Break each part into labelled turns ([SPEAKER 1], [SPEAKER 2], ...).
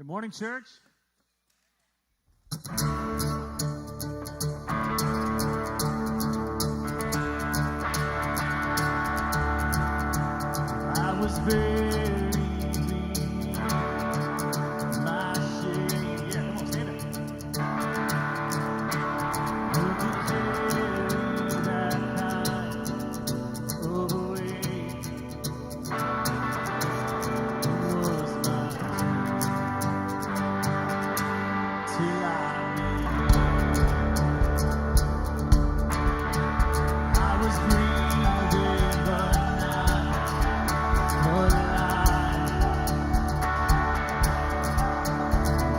[SPEAKER 1] Good morning, church. I was buried beneath my shade. Yeah, come on, say that. Look at that kind of way. Was mine till I met. I was breathing but not alive.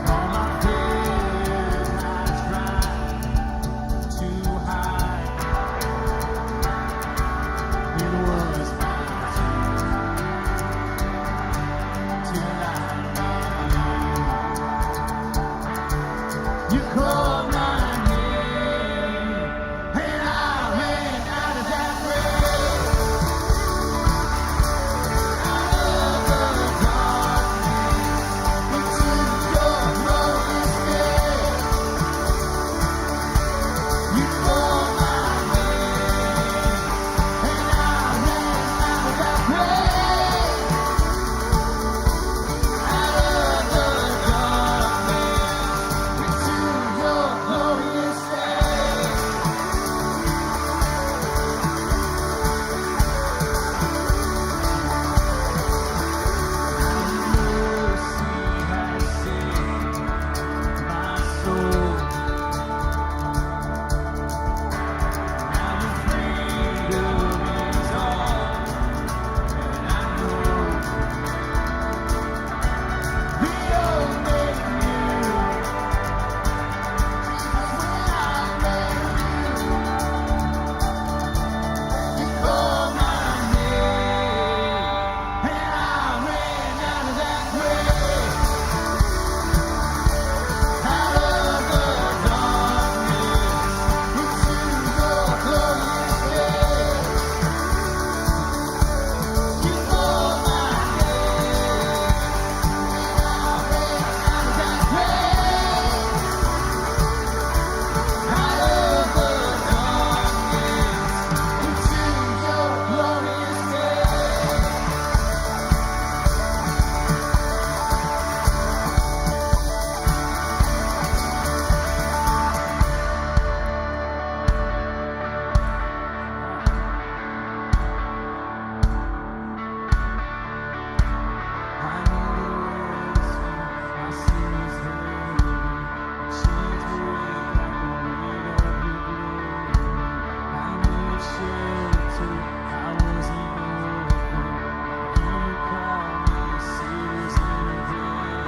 [SPEAKER 1] All my fears I tried to hide. It was mine till I met. You called my name, and I ran out of that grave. Out of the darkness, into your glorious day. You called my name, and I ran out of that grave. Out of the darkness, into your glorious day. Mercy has saved my soul. Now your freedom is all that I know. The old made new. Jesus, when I met you, you called my name, and I ran out of that grave. Out of the darkness, into your glorious day. You called my name, and I ran out of that grave. Out of the darkness, into your glorious day. I know the ways my sin is heavy, chains break like the weight of your glory. I need shelter, I was an orphan. You called me Savior's invader.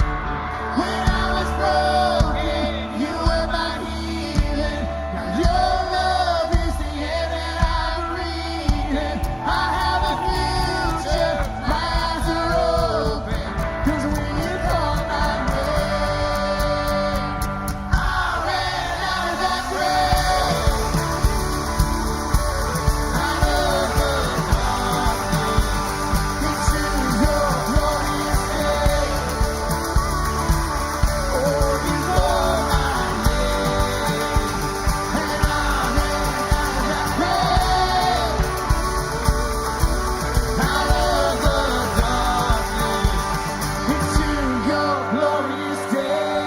[SPEAKER 1] When I was broken, you were my healing. Now your love is the air that I'm breathing. I have a future, my eyes are open. 'Cause when you called my name, I ran out of that grave. Out of the darkness, into your glorious day. Oh, you called my name, and I ran out of that grave. Out of the darkness, into your glorious day.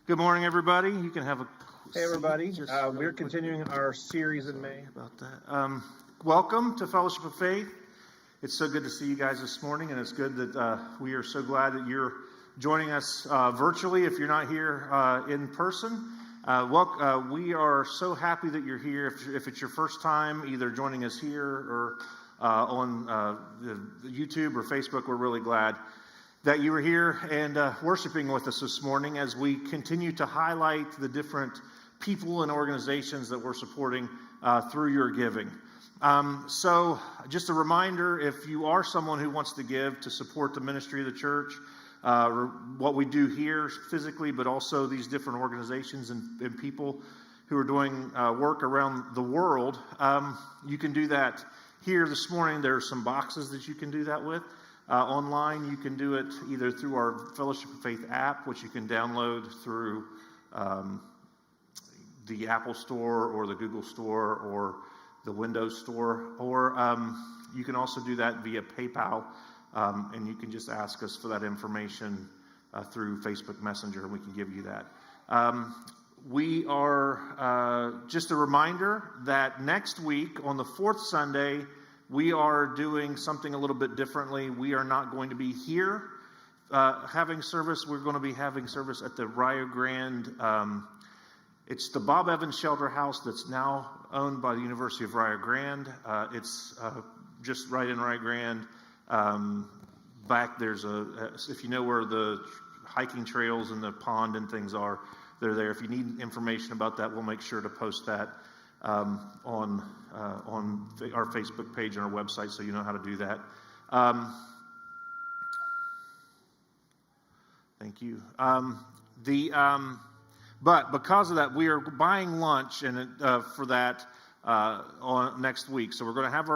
[SPEAKER 2] Good morning, everybody. You can have a
[SPEAKER 3] Hey everybody,
[SPEAKER 2] Just
[SPEAKER 3] we're
[SPEAKER 2] really quick
[SPEAKER 3] continuing our series in May.
[SPEAKER 2] about that. Welcome to Fellowship of Faith. It's so good to see you guys this morning, and it's good that we are so glad that you're joining us virtually if you're not here in person. We are so happy that you're here. If it's your first time either joining us here or on YouTube or Facebook, we're really glad that you were here and worshiping with us this morning as we continue to highlight the different people and organizations that we're supporting through your giving. So just a reminder, if you are someone who wants to give to support the ministry of the church, what we do here physically, but also these different organizations and people who are doing work around the world, you can do that here this morning. There are some boxes that you can do that with. Online, you can do it either through our Fellowship of Faith app, which you can download through the Apple Store or the Google Store or the Windows Store, or you can also do that via PayPal, and you can just ask us for that information through Facebook Messenger, and we can give you that. We are, just a reminder that next week on the fourth Sunday, we are doing something a little bit differently. We are not going to be here having service. We're going to be having service at the Rio Grande. It's the Bob Evans Shelter House that's now owned by the University of Rio Grande. It's just right in Rio Grande. Back there's if you know where the hiking trails and the pond and things are, they're there. If you need information about that, we'll make sure to post that on our Facebook page and our website, so you know how to do that. Thank you. But because of that, we are buying lunch and for that on next week. So we're going to have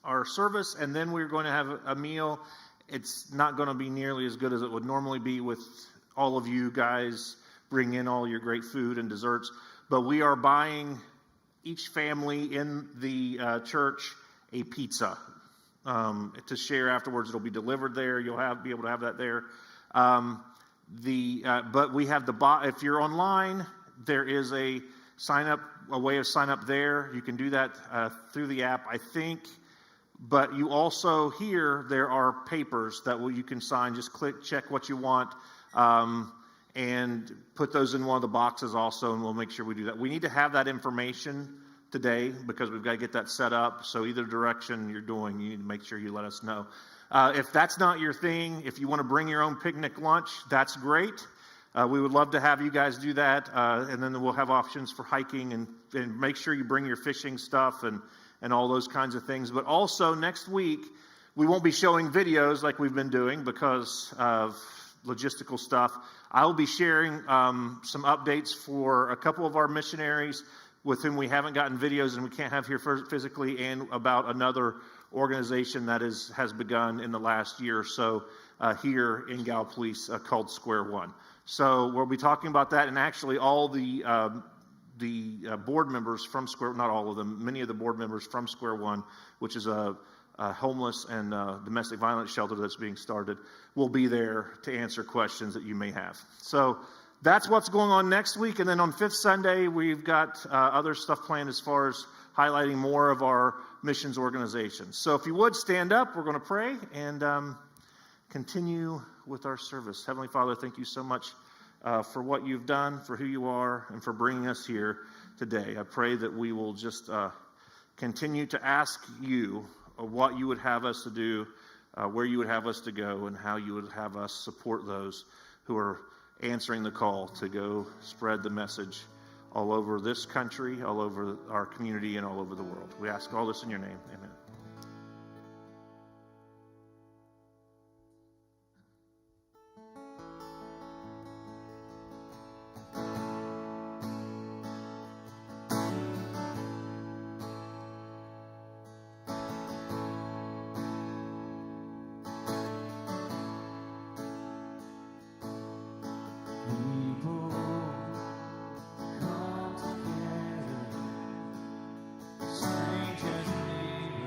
[SPEAKER 2] our service, and then we're going to have a meal. It's not going to be nearly as good as it would normally be with all of you guys bring in all your great food and desserts. But we are buying each family in the church a pizza to share afterwards. It'll be delivered there. You'll be able to have that there. But we have if you're online, there is a way of sign up there. You can do that through the app, I think. But you also there are papers that you can sign. Just check what you want, and put those in one of the boxes also, and we'll make sure we do that. We need to have that information today because we've got to get that set up. So either direction you're doing, you need to make sure you let us know. If that's not your thing, if you want to bring your own picnic lunch, that's great. We would love to have you guys do that, and then we'll have options for hiking, and make sure you bring your fishing stuff and all those kinds of things. But also next week, we won't be showing videos like we've been doing because of logistical stuff. I'll be sharing some updates for a couple of our missionaries with whom we haven't gotten videos and we can't have here physically, and about another organization that has begun in the last year or so here in Gallipolis called Square One. So we'll be talking about that, and actually all the board members from not all of them, many of the board members from Square One, which is a homeless and domestic violence shelter that's being started, will be there to answer questions that you may have. So that's what's going on next week. And then on fifth Sunday, we've got other stuff planned as far as highlighting more of our missions organizations. So if you would stand up, we're going to pray and continue with our service. Heavenly Father, thank you so much for what you've done, for who you are, and for bringing us here today. I pray that we will just continue to ask you what you would have us to do, where you would have us to go, and how you would have us support those who are answering the call to go spread the message all over this country, all over our community, and all over the world. We ask all this in your name. Amen.
[SPEAKER 1] People come together, strangers neighbors.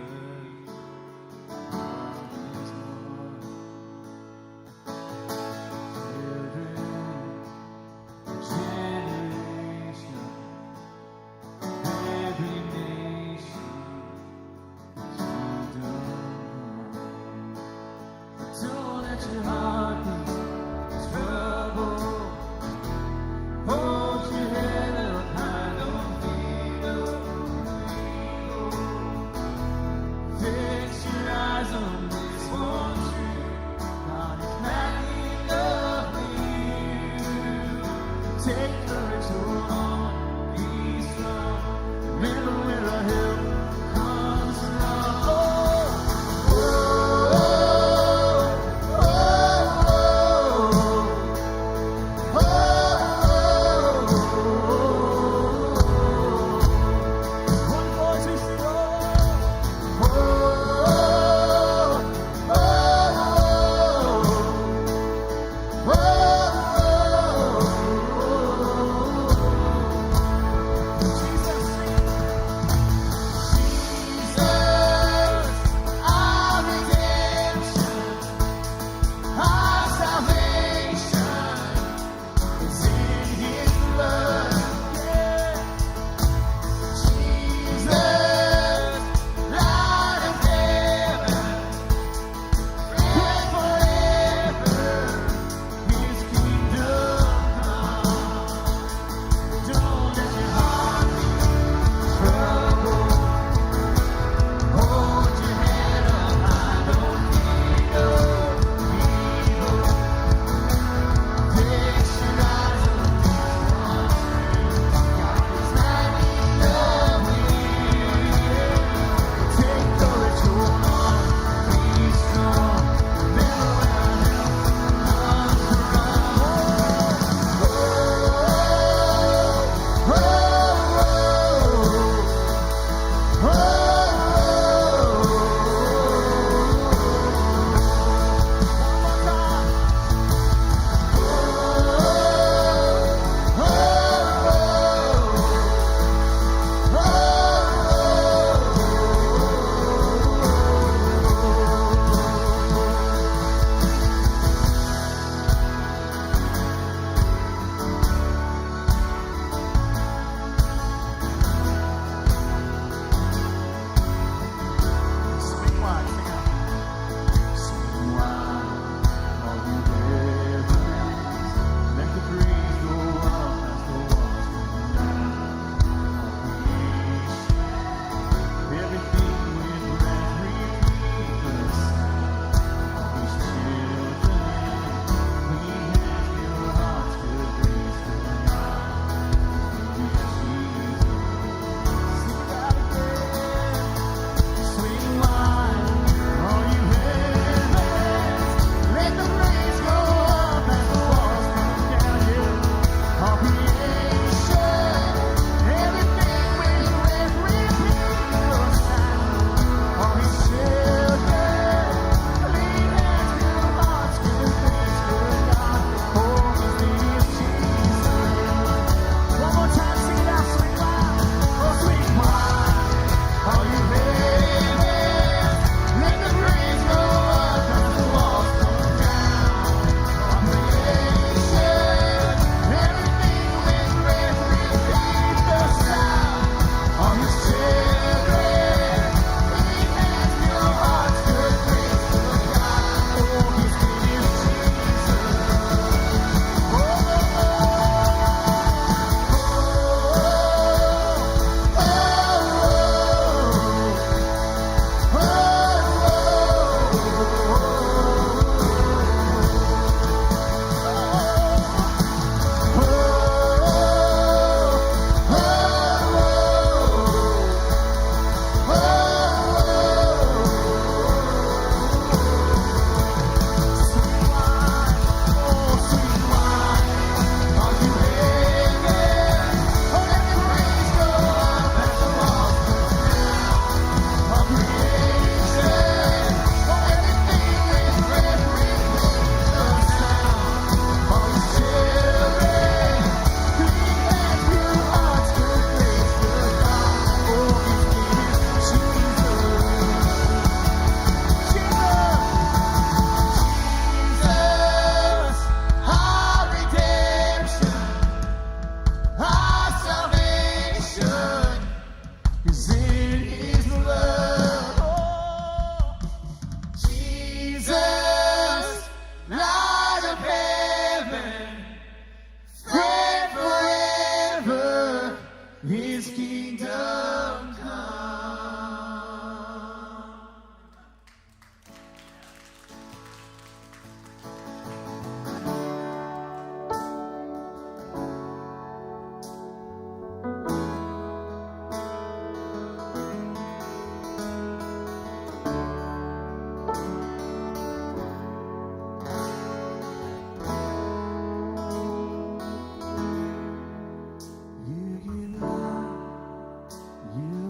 [SPEAKER 1] You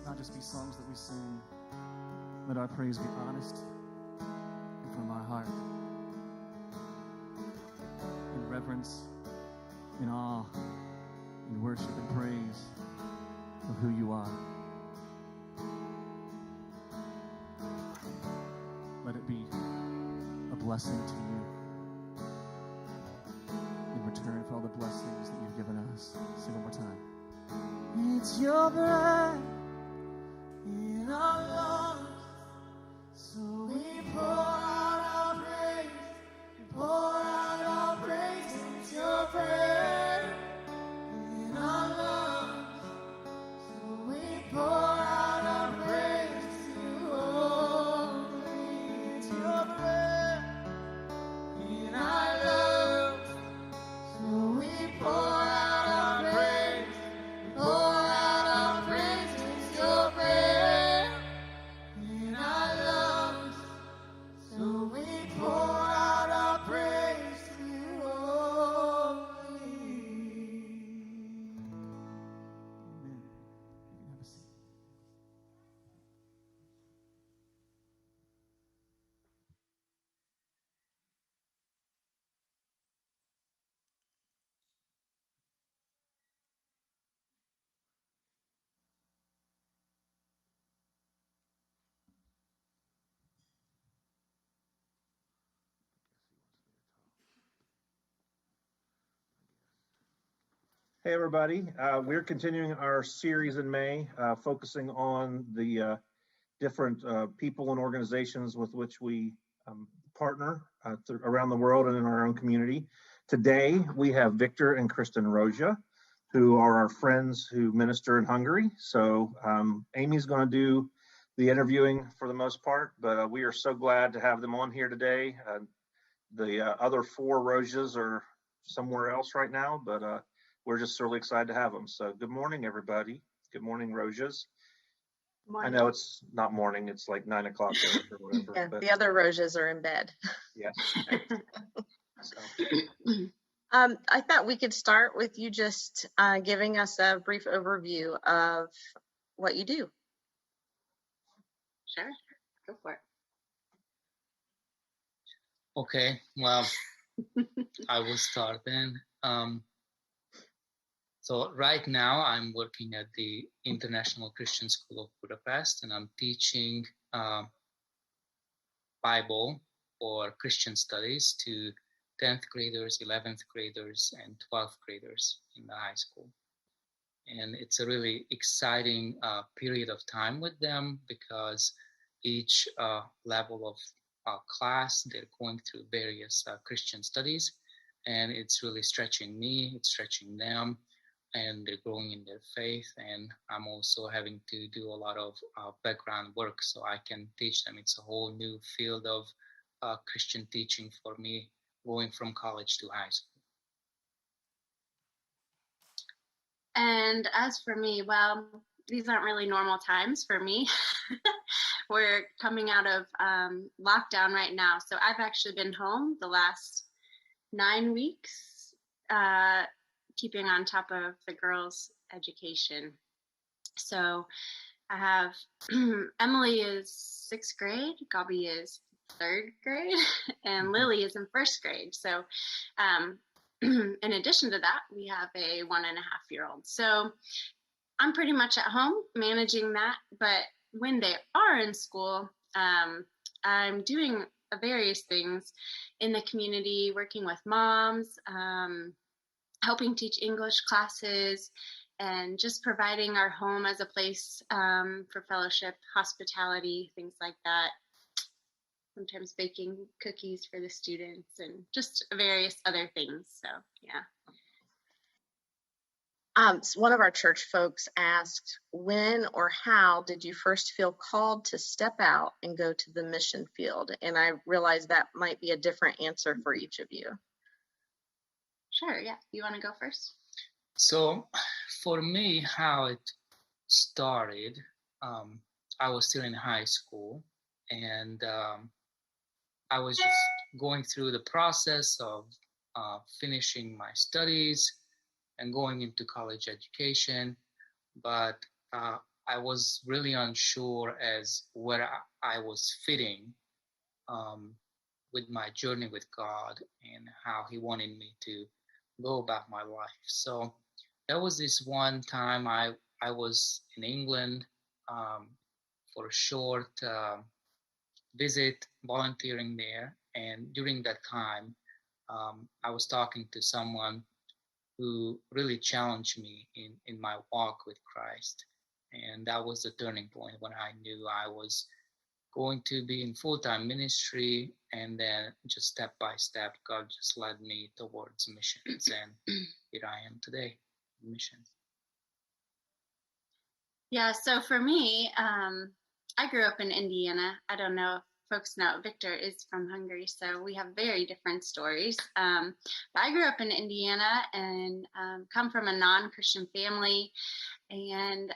[SPEAKER 1] to not just be songs that we sing. Let our praise be honest and from our heart. In reverence, in awe, in worship and praise of who you are. Let it be a blessing to you in return for all the blessings that you've given us. Sing one more time. It's your breath in our lungs, so we pour out our praise. We pour out our praise. It's your breath in our lungs, so we pour out our praise to you only. It's your breath in our lungs, so we pour out our praise. Pour out our praise. It's your breath in our lungs, so we pour out our praise to you only. Amen. You can have a seat.
[SPEAKER 3] Hey, everybody. We're continuing our series in May, focusing on the different people and organizations with which we partner around the world and in our own community. Today, we have Victor and Kristen Roja, who are our friends who minister in Hungary. So Amy's going to do the interviewing for the most part, but we are so glad to have them on here today. The other four Rojas are somewhere else right now, but we're just really excited to have them. So good morning, everybody. Good morning, Rojas.
[SPEAKER 4] Morning.
[SPEAKER 3] I know it's not morning, it's like 9 o'clock or whatever.
[SPEAKER 4] Yeah,
[SPEAKER 3] but
[SPEAKER 4] the other Rojas are in bed.
[SPEAKER 3] yes. So,
[SPEAKER 4] I thought we could start with you just giving us a brief overview of what you do.
[SPEAKER 5] Sure, go for it.
[SPEAKER 6] Okay, well, I will start then. So right now I'm working at the International Christian School of Budapest, and I'm teaching Bible or Christian studies to 10th graders, 11th graders, and 12th graders in the high school. And it's a really exciting period of time with them because each level of class, they're going through various Christian studies, and it's really stretching me, it's stretching them, and they're growing in their faith. And I'm also having to do a lot of background work so I can teach them. It's a whole new field of Christian teaching for me, going from college to high school.
[SPEAKER 5] And as for me, well, these aren't really normal times for me. We're coming out of lockdown right now. So I've actually been home the last 9 weeks, keeping on top of the girls' education. So I have Emily is 6th grade, Gabi is 3rd grade, and Lily is in 1st grade. So in addition to that, we have a 1.5-year-old. So I'm pretty much at home managing that. But when they are in school, I'm doing various things in the community, working with moms, helping teach English classes, and just providing our home as a place for fellowship, hospitality, things like that. Sometimes baking cookies for the students and just various other things. So, yeah.
[SPEAKER 4] So one of our church folks asked, when or how did you first feel called to step out and go to the mission field? And I realize that might be a different answer for each of you.
[SPEAKER 5] Sure, yeah. You want to go first?
[SPEAKER 6] So for me, how it started, I was still in high school, and I was just going through the process of finishing my studies and going into college education. But I was really unsure as where I was fitting with my journey with God and how He wanted me to go about my life. So there was this one time I was in England for a short visit, volunteering there. And during that time, I was talking to someone who really challenged me in my walk with Christ. And that was the turning point when I knew I was going to be in full-time ministry, and then just step by step, God just led me towards missions, and here I am today, missions.
[SPEAKER 5] Yeah, so for me, I grew up in Indiana. I don't know if folks know, Victor is from Hungary, so we have very different stories. But I grew up in Indiana and come from a non-Christian family. And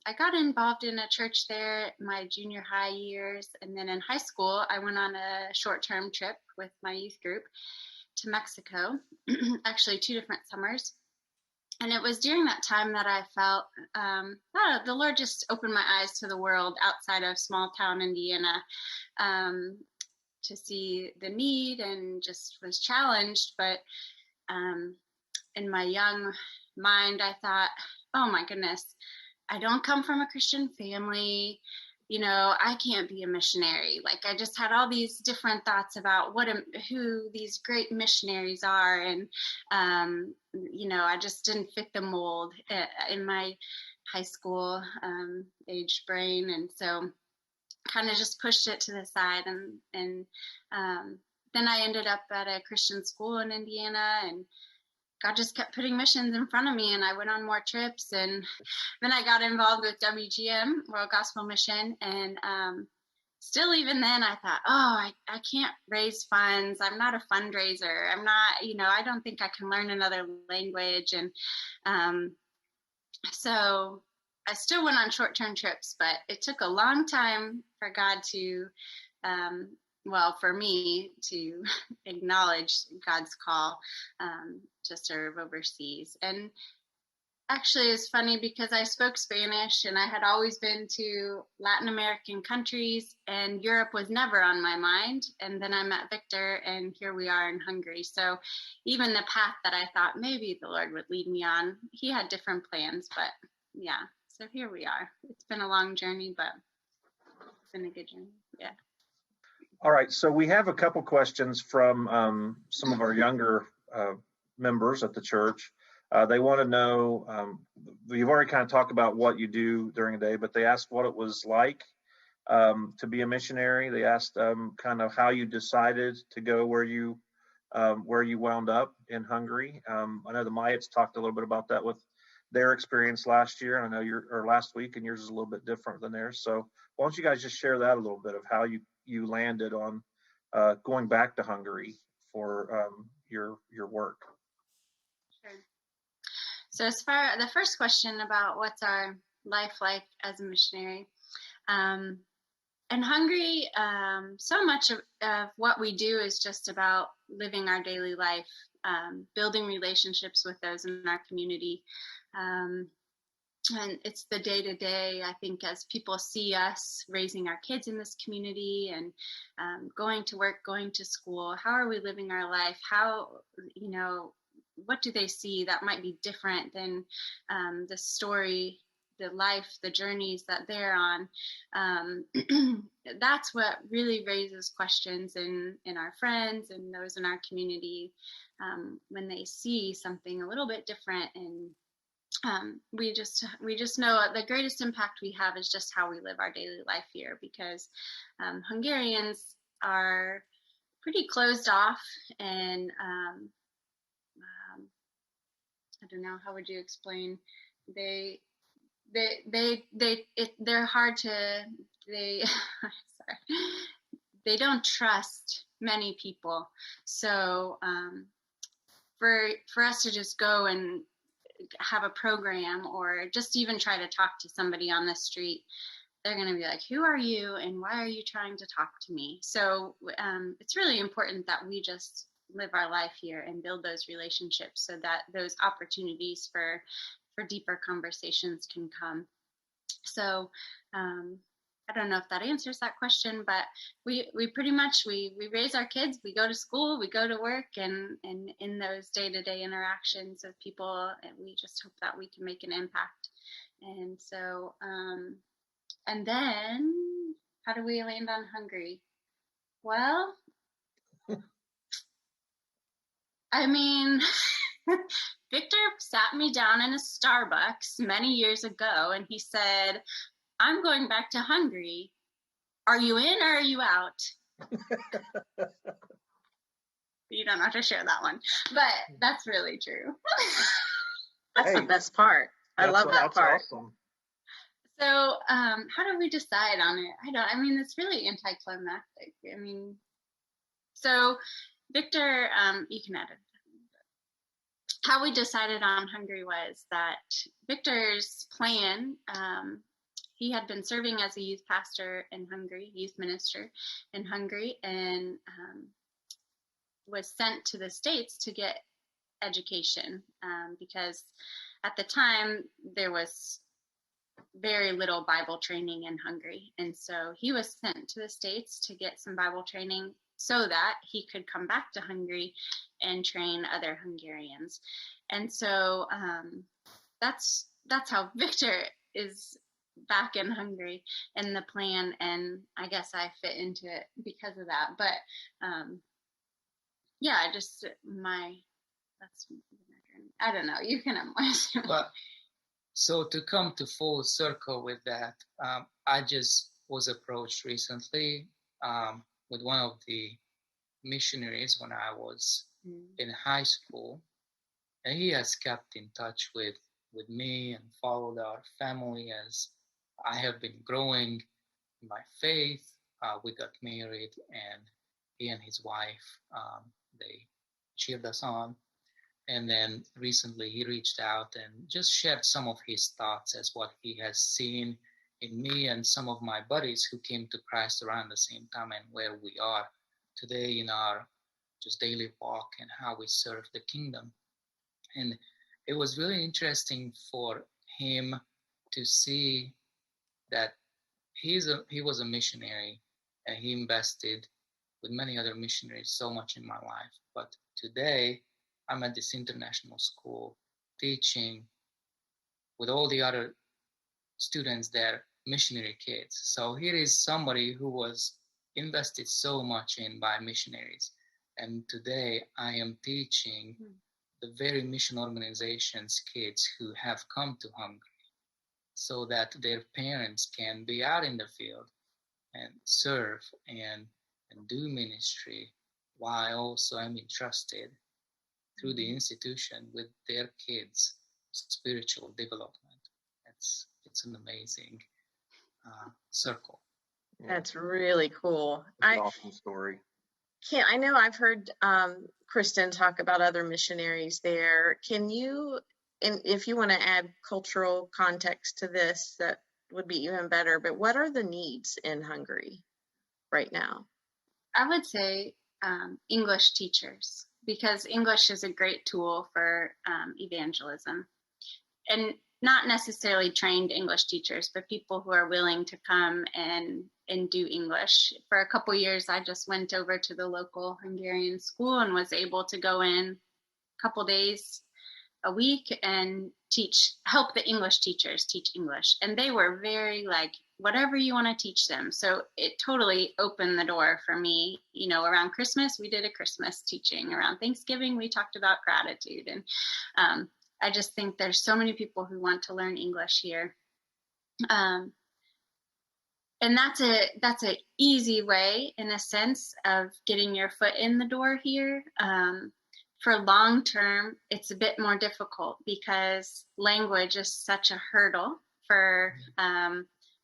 [SPEAKER 5] I got involved in a church there my junior high years. And then in high school, I went on a short-term trip with my youth group to Mexico, actually 2 different summers. And it was during that time that I felt the Lord just opened my eyes to the world outside of small town Indiana, to see the need, and just was challenged. But in my young mind, I thought, oh my goodness, I don't come from a Christian family. I can't be a missionary. Like, I just had all these different thoughts about who these great missionaries are. And, I just didn't fit the mold in my high school age brain. And so kind of just pushed it to the side. And then I ended up at a Christian school in Indiana, and God just kept putting missions in front of me, and I went on more trips. And then I got involved with WGM, World Gospel Mission. And still, even then, I thought, I can't raise funds. I'm not a fundraiser. I'm not, I don't think I can learn another language. And so I still went on short-term trips, but it took a long time for God to, for me to acknowledge God's call to serve overseas. And actually, it's funny because I spoke Spanish, and I had always been to Latin American countries, and Europe was never on my mind. And then I met Victor, and here we are in Hungary. So even the path that I thought maybe the Lord would lead me on, He had different plans. But yeah, so here we are. It's been a long journey, but it's been a good journey. Yeah.
[SPEAKER 3] All right, so we have a couple questions from some of our younger members at the church. They want to know, you've already kind of talked about what you do during the day, but they asked what it was like to be a missionary. They asked kind of how you decided to go where you wound up in Hungary. I know the Mayats talked a little bit about that with their experience last year. I know last week, and yours is a little bit different than theirs. So why don't you guys just share that a little bit of how you landed on going back to Hungary for your work.
[SPEAKER 5] Sure. So as far as the first question about what's our life like as a missionary, in Hungary, so much of what we do is just about living our daily life, building relationships with those in our community. And it's the day-to-day, I think, as people see us raising our kids in this community and going to work, going to school, how are we living our life? How, what do they see that might be different than the story, the life, the journeys that they're on? That's what really raises questions in our friends and those in our community when they see something a little bit different. And we just know the greatest impact we have is just how we live our daily life here, because Hungarians are pretty closed off, and I don't know, how would you explain? They're hard to, sorry, they don't trust many people. So for us to just go and have a program or just even try to talk to somebody on the street, they're going to be like, who are you and why are you trying to talk to me? So it's really important that we just live our life here and build those relationships so that those opportunities for deeper conversations can come. So I don't know if that answers that question, but we pretty much we raise our kids, we go to school, we go to work, and in those day-to-day interactions with people, and we just hope that we can make an impact. And so and then how do we land on Hungary? Well, I mean, Victor sat me down in a Starbucks many years ago, and he said, "I'm going back to Hungary. Are you in or are you out?" You don't have to share that one, but that's really true.
[SPEAKER 4] That's the
[SPEAKER 3] Hey,
[SPEAKER 4] best part. I love that
[SPEAKER 3] that's
[SPEAKER 4] part.
[SPEAKER 3] awesome.
[SPEAKER 5] So how do we decide on it? I mean, it's really anticlimactic. I mean, so Victor, you can edit. How we decided on Hungary was that Victor's plan, he had been serving as a youth pastor in Hungary, youth minister in Hungary, and was sent to the States to get education because at the time there was very little Bible training in Hungary. And so he was sent to the States to get some Bible training so that he could come back to Hungary and train other Hungarians. And so that's how Victor is back in Hungary in the plan, and I guess I fit into it because of that. But yeah, I don't know, you can have more.
[SPEAKER 6] But so to come to full circle with that, I just was approached recently with one of the missionaries when I was in high school, and he has kept in touch with me and followed our family as I have been growing in my faith. We got married, and he and his wife, they cheered us on. And then recently he reached out and just shared some of his thoughts as what he has seen in me and some of my buddies who came to Christ around the same time, and where we are today in our just daily walk and how we serve the kingdom. And it was really interesting for him to see that he was a missionary, and he invested with many other missionaries so much in my life. But today I'm at this international school teaching with all the other students there, missionary kids. So here is somebody who was invested so much in by missionaries. And today I am teaching the very mission organizations kids who have come to Hungary so that their parents can be out in the field and serve and do ministry, while also I'm entrusted through the institution with their kids' spiritual development. It's an amazing circle.
[SPEAKER 3] Yeah,
[SPEAKER 4] That's really cool.
[SPEAKER 3] it's an awesome story.
[SPEAKER 4] I know I've heard Kristen talk about other missionaries there. Can you, and if you want to add cultural context to this, that would be even better. But what are the needs in Hungary right now?
[SPEAKER 5] I would say English teachers, because English is a great tool for evangelism, and not necessarily trained English teachers, but people who are willing to come and do English. For a couple years, I just went over to the local Hungarian school and was able to go in a couple days a week and help the English teachers teach English. And they were very like, whatever you want to teach them. So it totally opened the door for me. You know, around Christmas, we did a Christmas teaching. Around Thanksgiving, we talked about gratitude. And I just think there's so many people who want to learn English here. And that's a easy way, in a sense, of getting your foot in the door here. For long term, it's a bit more difficult because language is such a hurdle for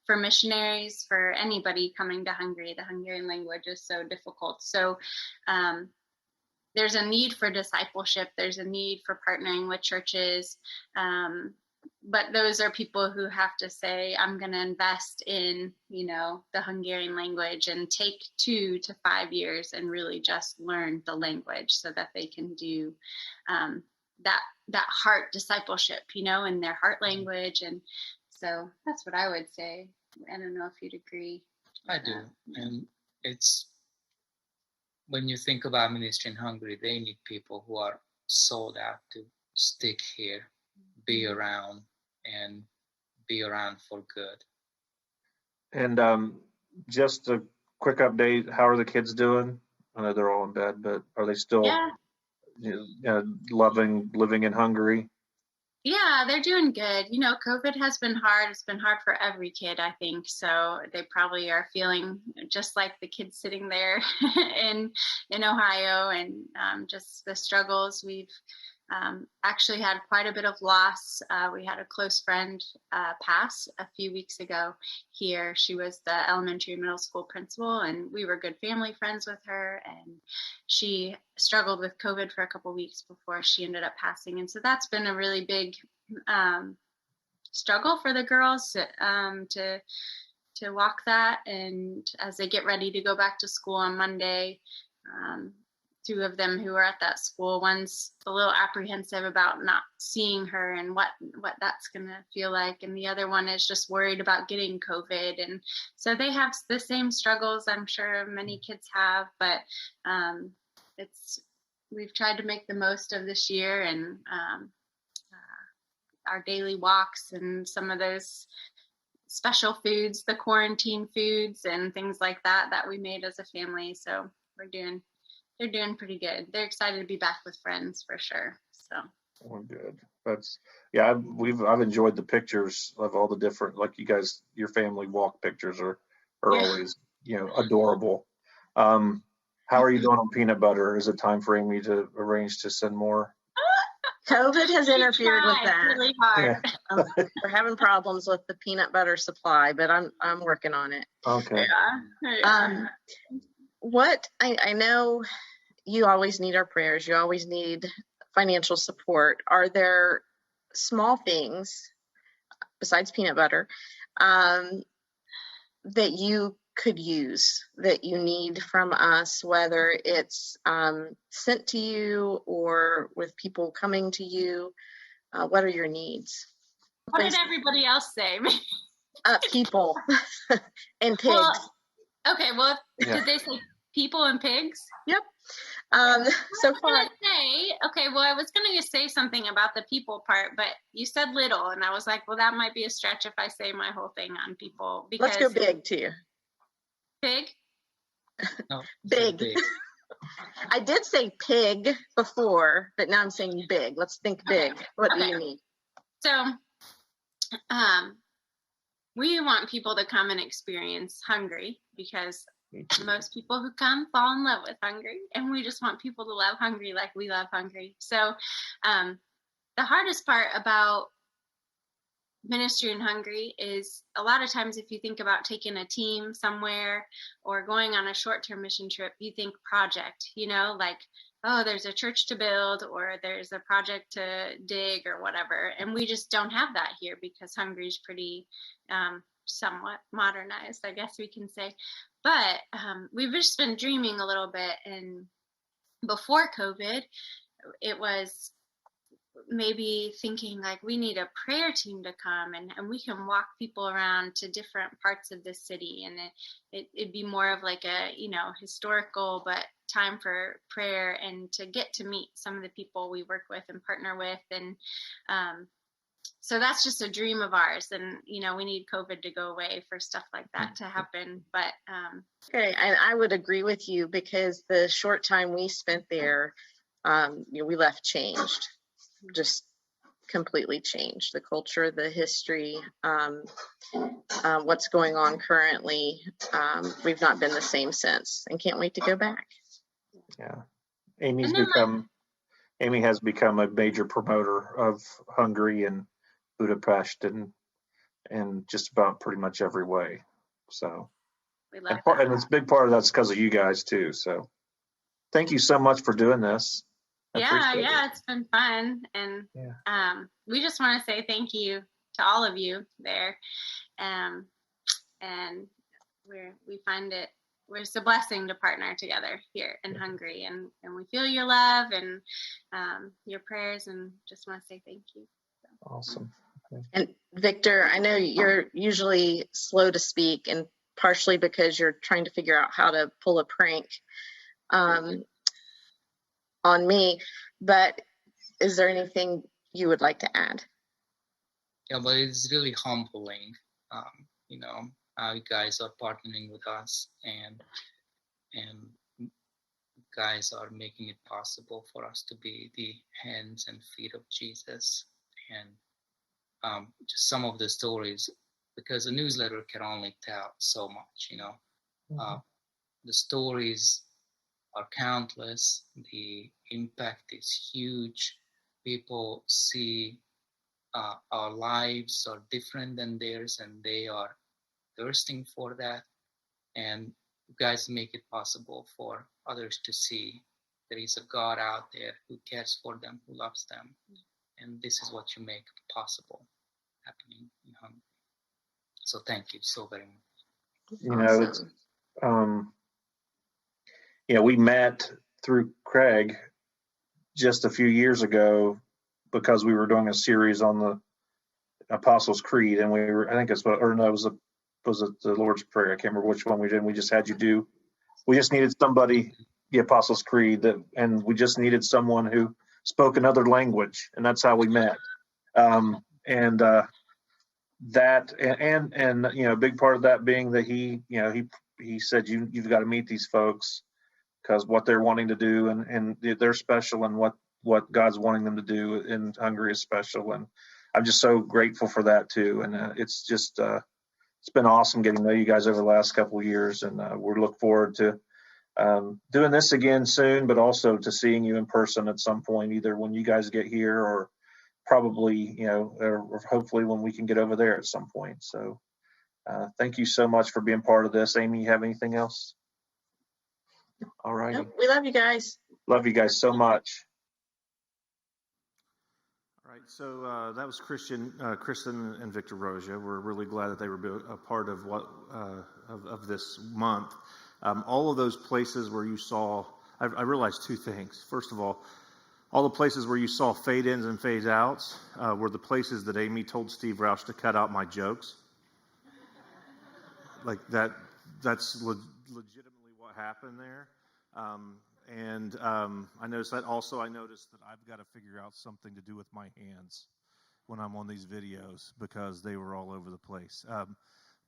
[SPEAKER 5] missionaries, for anybody coming to Hungary. The Hungarian language is so difficult. So there's a need for discipleship. There's a need for partnering with churches. But those are people who have to say, I'm going to invest in, you know, the Hungarian language and take 2 to 5 years and really just learn the language so that they can do that heart discipleship, you know, in their heart language. And So that's what I would say. I don't know if you'd agree.
[SPEAKER 6] I do. And it's, when you think about ministry in Hungary, they need people who are sold out to stick here, be around, and be around for good.
[SPEAKER 3] And just a quick update, how are the kids doing? I know they're all in bed, but are they still loving living in Hungary?
[SPEAKER 5] Yeah, they're doing good. You know, COVID has been hard. It's been hard for every kid, I think. So they probably are feeling just like the kids sitting there in Ohio, and just the struggles. We've actually had quite a bit of loss. We had a close friend pass a few weeks ago here. She was the elementary and middle school principal, and we were good family friends with her. And she struggled with COVID for a couple weeks before she ended up passing. And so that's been a really big struggle for the girls to walk that. And as they get ready to go back to school on Monday, two of them who are at that school, one's a little apprehensive about not seeing her and what that's going to feel like, and the other one is just worried about getting COVID. And so they have the same struggles I'm sure many kids have, but we've tried to make the most of this year, and our daily walks and some of those special foods, the quarantine foods and things like that we made as a family. So they're doing pretty good. They're excited to be back with friends for sure. So.
[SPEAKER 3] Oh, good. That's I've enjoyed the pictures of all the different, like you guys, your family walk pictures are always adorable. How are you doing on peanut butter? Is it time for Amy to arrange to send more?
[SPEAKER 4] COVID has interfered with that.
[SPEAKER 5] Really hard.
[SPEAKER 3] Yeah.
[SPEAKER 4] We're having problems with the peanut butter supply, but I'm working on it.
[SPEAKER 3] Okay.
[SPEAKER 5] Yeah.
[SPEAKER 4] What I know, you always need our prayers. You always need financial support. Are there small things besides peanut butter that you could use, that you need from us, whether it's sent to you or with people coming to you? What are your needs?
[SPEAKER 5] What did everybody else say?
[SPEAKER 4] People and pigs.
[SPEAKER 5] Well, okay, well, did they say people and pigs?
[SPEAKER 4] Yep. So far.
[SPEAKER 5] I was going to say something about the people part, but you said little, and I was like, well, that might be a stretch if I say my whole thing on people. Because
[SPEAKER 4] let's go big too.
[SPEAKER 5] Big?
[SPEAKER 6] No,
[SPEAKER 4] Big. I did say pig before, but now I'm saying big. Let's think big.
[SPEAKER 5] Okay.
[SPEAKER 4] What do you need?
[SPEAKER 5] So, we want people to come and experience Hungary, because most people who come fall in love with Hungary, and we just want people to love Hungary like we love Hungary. So the hardest part about ministry in Hungary is a lot of times if you think about taking a team somewhere or going on a short-term mission trip, you think project, like, oh, there's a church to build or there's a project to dig or whatever. And we just don't have that here because Hungary is pretty somewhat modernized, I guess we can say. But we've just been dreaming a little bit. And before COVID, it was maybe thinking like we need a prayer team to come and we can walk people around to different parts of the city, and it'd be more of like a historical but time for prayer and to get to meet some of the people we work with and partner with. And so that's just a dream of ours, and we need COVID to go away for stuff like that to happen. But
[SPEAKER 4] okay, and I would agree with you, because the short time we spent there, we left changed, just completely changed. The culture, the history, what's going on currently, we've not been the same since, and can't wait to go back.
[SPEAKER 3] Yeah, Amy has become a major promoter of Hungary and Budapest and just about pretty much every way. So, and it's a big part of that's because of you guys too. So, thank you so much for doing this.
[SPEAKER 5] It's been fun, and we just want to say thank you to all of you there, and we find it's a blessing to partner together here in Hungary, and we feel your love and your prayers, and just want to say thank you.
[SPEAKER 3] Awesome.
[SPEAKER 4] And Victor, I know you're usually slow to speak, and partially because you're trying to figure out how to pull a prank on me, but is there anything you would like to add?
[SPEAKER 6] Yeah, but it's really humbling, you know, how you guys are partnering with us, and you guys are making it possible for us to be the hands and feet of Jesus. And just some of the stories, because a newsletter can only tell so much, you know. The stories are countless. The impact is huge. People see our lives are different than theirs, and they are thirsting for that. And you guys make it possible for others to see there is a God out there who cares for them, who loves them. And this is what you make possible happening in Hungary. So thank you so very much.
[SPEAKER 3] You know, it's, we met through Craig just a few years ago because we were doing a series on the Apostles' Creed, and I think it's, or no, was it the Lord's Prayer? I can't remember which one we did. We just had you do. We just needed somebody, the Apostles' Creed, and we just needed someone who spoke another language, and that's how we met. A big part of that being that he said you've got to meet these folks because what they're wanting to do and they're special, and what God's wanting them to do in Hungary is special, and I'm just so grateful for that too. And it's just it's been awesome getting to know you guys over the last couple of years, and we look forward to doing this again soon, but also to seeing you in person at some point, either when you guys get here or probably, or hopefully when we can get over there at some point. So thank you so much for being part of this. Amy, you have anything else? All right.
[SPEAKER 4] Nope, we love you guys.
[SPEAKER 3] Love you guys so much.
[SPEAKER 2] All right, so that was Kristen and Victor Roja. We're really glad that they were a part of of this month. All of those places where you saw, I realized two things. First of all the places where you saw fade ins and fade outs were the places that Amy told Steve Roush to cut out my jokes. Like that's legitimately what happened there. I noticed that also. I noticed that I've got to figure out something to do with my hands when I'm on these videos because they were all over the place.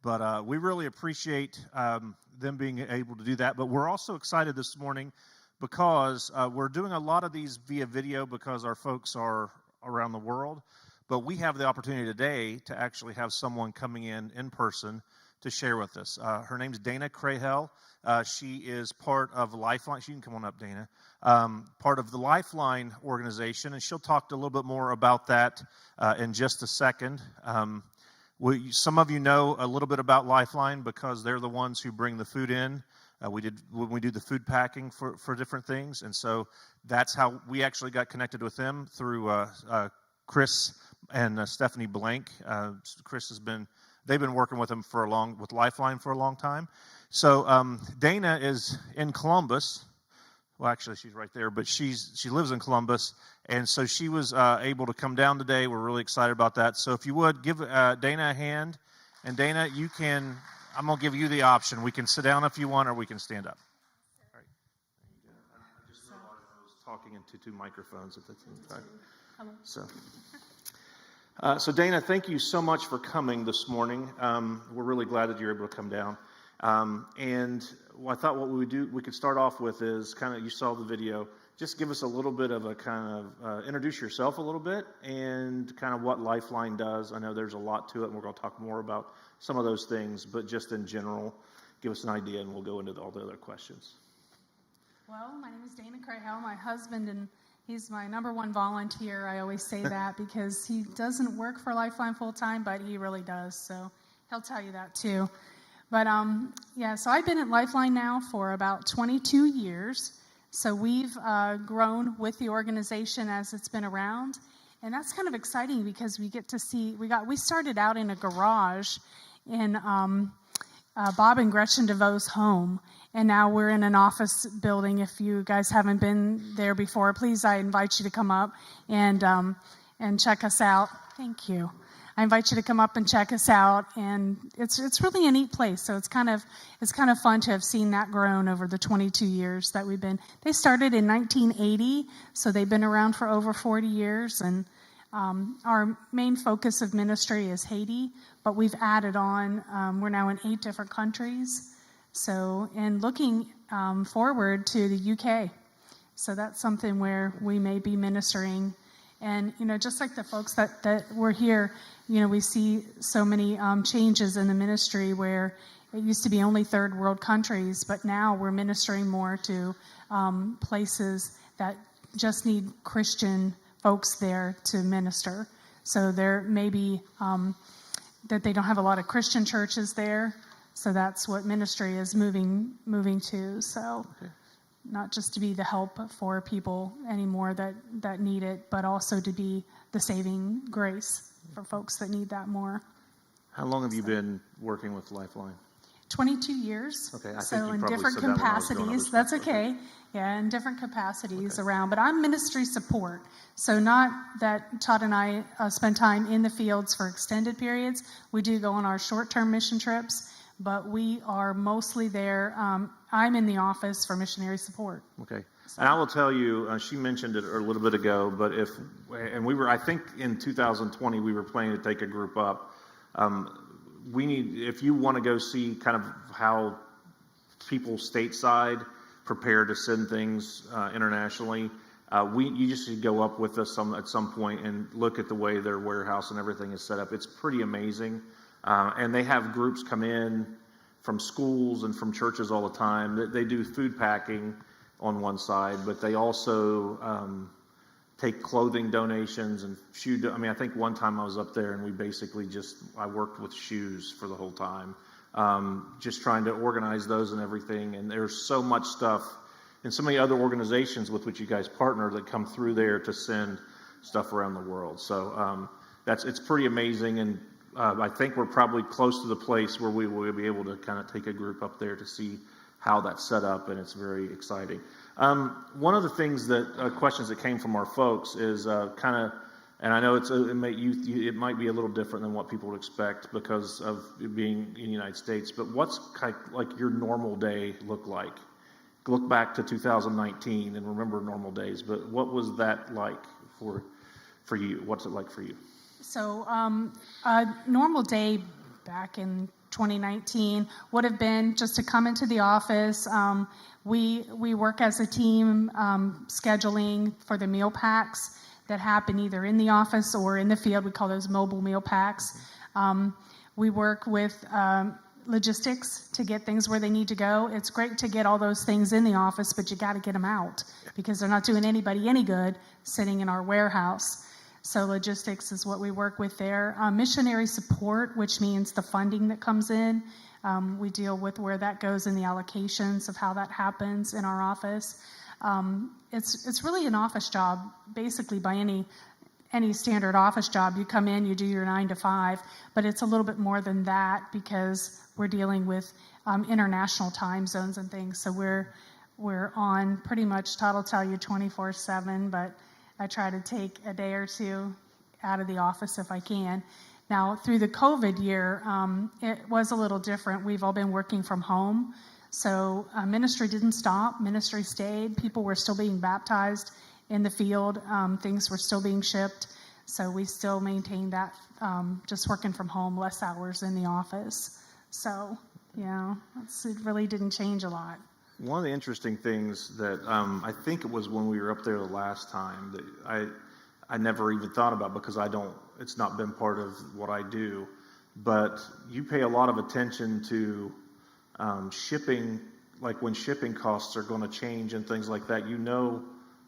[SPEAKER 2] But we really appreciate them being able to do that. But we're also excited this morning because we're doing a lot of these via video because our folks are around the world. But we have the opportunity today to actually have someone coming in person to share with us. Her name's Dana Crahell. She is part of Lifeline. She can come on up, Dana. Part of the Lifeline organization, and she'll talk a little bit more about that in just a second. Some of you know a little bit about Lifeline because they're the ones who bring the food in. When we do the food packing for different things, and so that's how we actually got connected with them through Chris and Stephanie Blank. They've been working with them with Lifeline for a long time. So Dana is in Columbus. Well, actually, she's right there, but she lives in Columbus, and so she was able to come down today. We're really excited about that. So if you would give Dana a hand, and Dana, I'm going to give you the option. We can sit down if you want, or we can stand up. All right. I just realized I was talking into two microphones at the same time. So Dana, thank you so much for coming this morning. We're really glad that you're able to come down. I thought what we could start off with is you saw the video. Just give us a little bit of introduce yourself a little bit and kind of what Lifeline does. I know there's a lot to it, and we're going to talk more about some of those things, but just in general, give us an idea, and we'll go into all the other questions.
[SPEAKER 7] Well, my name is Dana Crahell. My husband, and he's my number one volunteer. I always say that because he doesn't work for Lifeline full time, but he really does. So he'll tell you that too. But so I've been at Lifeline now for about 22 years. So we've grown with the organization as it's been around, and that's kind of exciting because we get to see. We started out in a garage in Bob and Gretchen DeVoe's home, and now we're in an office building. If you guys haven't been there before, please, I invite you to come up and check us out. Thank you. I invite you to come up and check us out. And it's really a neat place. So it's kind of fun to have seen that grown over the 22 years that we've been. They started in 1980, so they've been around for over 40 years. And our main focus of ministry is Haiti, but we've added on. We're now in 8 different countries. So, and looking forward to the UK. So that's something where we may be ministering. And, just like the folks that were here, we see so many changes in the ministry where it used to be only third world countries, but now we're ministering more to places that just need Christian folks there to minister. So there may be that they don't have a lot of Christian churches there. So that's what ministry is moving to. So not just to be the help for people anymore that need it, but also to be the saving grace for folks that need that more.
[SPEAKER 2] How long have you been working with Lifeline?
[SPEAKER 7] 22 years.
[SPEAKER 2] Okay, I think
[SPEAKER 7] so
[SPEAKER 2] you
[SPEAKER 7] in
[SPEAKER 2] probably
[SPEAKER 7] different
[SPEAKER 2] said that when I was going over
[SPEAKER 7] capacities.
[SPEAKER 2] stuff.
[SPEAKER 7] That's okay. Yeah, in different capacities around. But I'm ministry support. So not that Todd and I spend time in the fields for extended periods. We do go on our short-term mission trips, but we are mostly there. I'm in the office for missionary support.
[SPEAKER 2] Okay. And I will tell you, she mentioned it a little bit ago, but I think in 2020 we were planning to take a group up. If you want to go see kind of how people stateside prepare to send things internationally, you just should go up with us at some point and look at the way their warehouse and everything is set up. It's pretty amazing. And they have groups come in from schools and from churches all the time. They do food packing on one side, but they also take clothing donations and I think one time I was up there and we basically I worked with shoes for the whole time, just trying to organize those and everything. And there's so much stuff and so many other organizations with which you guys partner that come through there to send stuff around the world. So it's pretty amazing. And I think we're probably close to the place where we will be able to kind of take a group up there to see how that's set up, and it's very exciting. One of the things questions that came from our folks is and I know it might be a little different than what people would expect because of it being in the United States, but what's like your normal day look like? Look back to 2019 and remember normal days, but what was that like for you? What's it like for you?
[SPEAKER 7] So a normal day back in 2019 would have been just to come into the office. We work as a team scheduling for the meal packs that happen either in the office or in the field. We call those mobile meal packs. We work with logistics to get things where they need to go. It's great to get all those things in the office, but you got to get them out because they're not doing anybody any good sitting in our warehouse. So logistics is what we work with there. Missionary support, which means the funding that comes in. We deal with where that goes in the allocations of how that happens in our office. It's really an office job, basically by any standard office job. You come in, you do your 9 to 5, but it's a little bit more than that because we're dealing with international time zones and things. So we're on pretty much, Todd will tell you, 24/7, but I try to take a day or two out of the office if I can. Now, through the COVID year, it was a little different. We've all been working from home. So ministry didn't stop. Ministry stayed. People were still being baptized in the field. Things were still being shipped. So we still maintained that, just working from home, less hours in the office. So, it really didn't change a lot.
[SPEAKER 2] One of the interesting things that I think it was when we were up there the last time that I never even thought about because it's not been part of what I do, but you pay a lot of attention to shipping, like when shipping costs are going to change and things like that.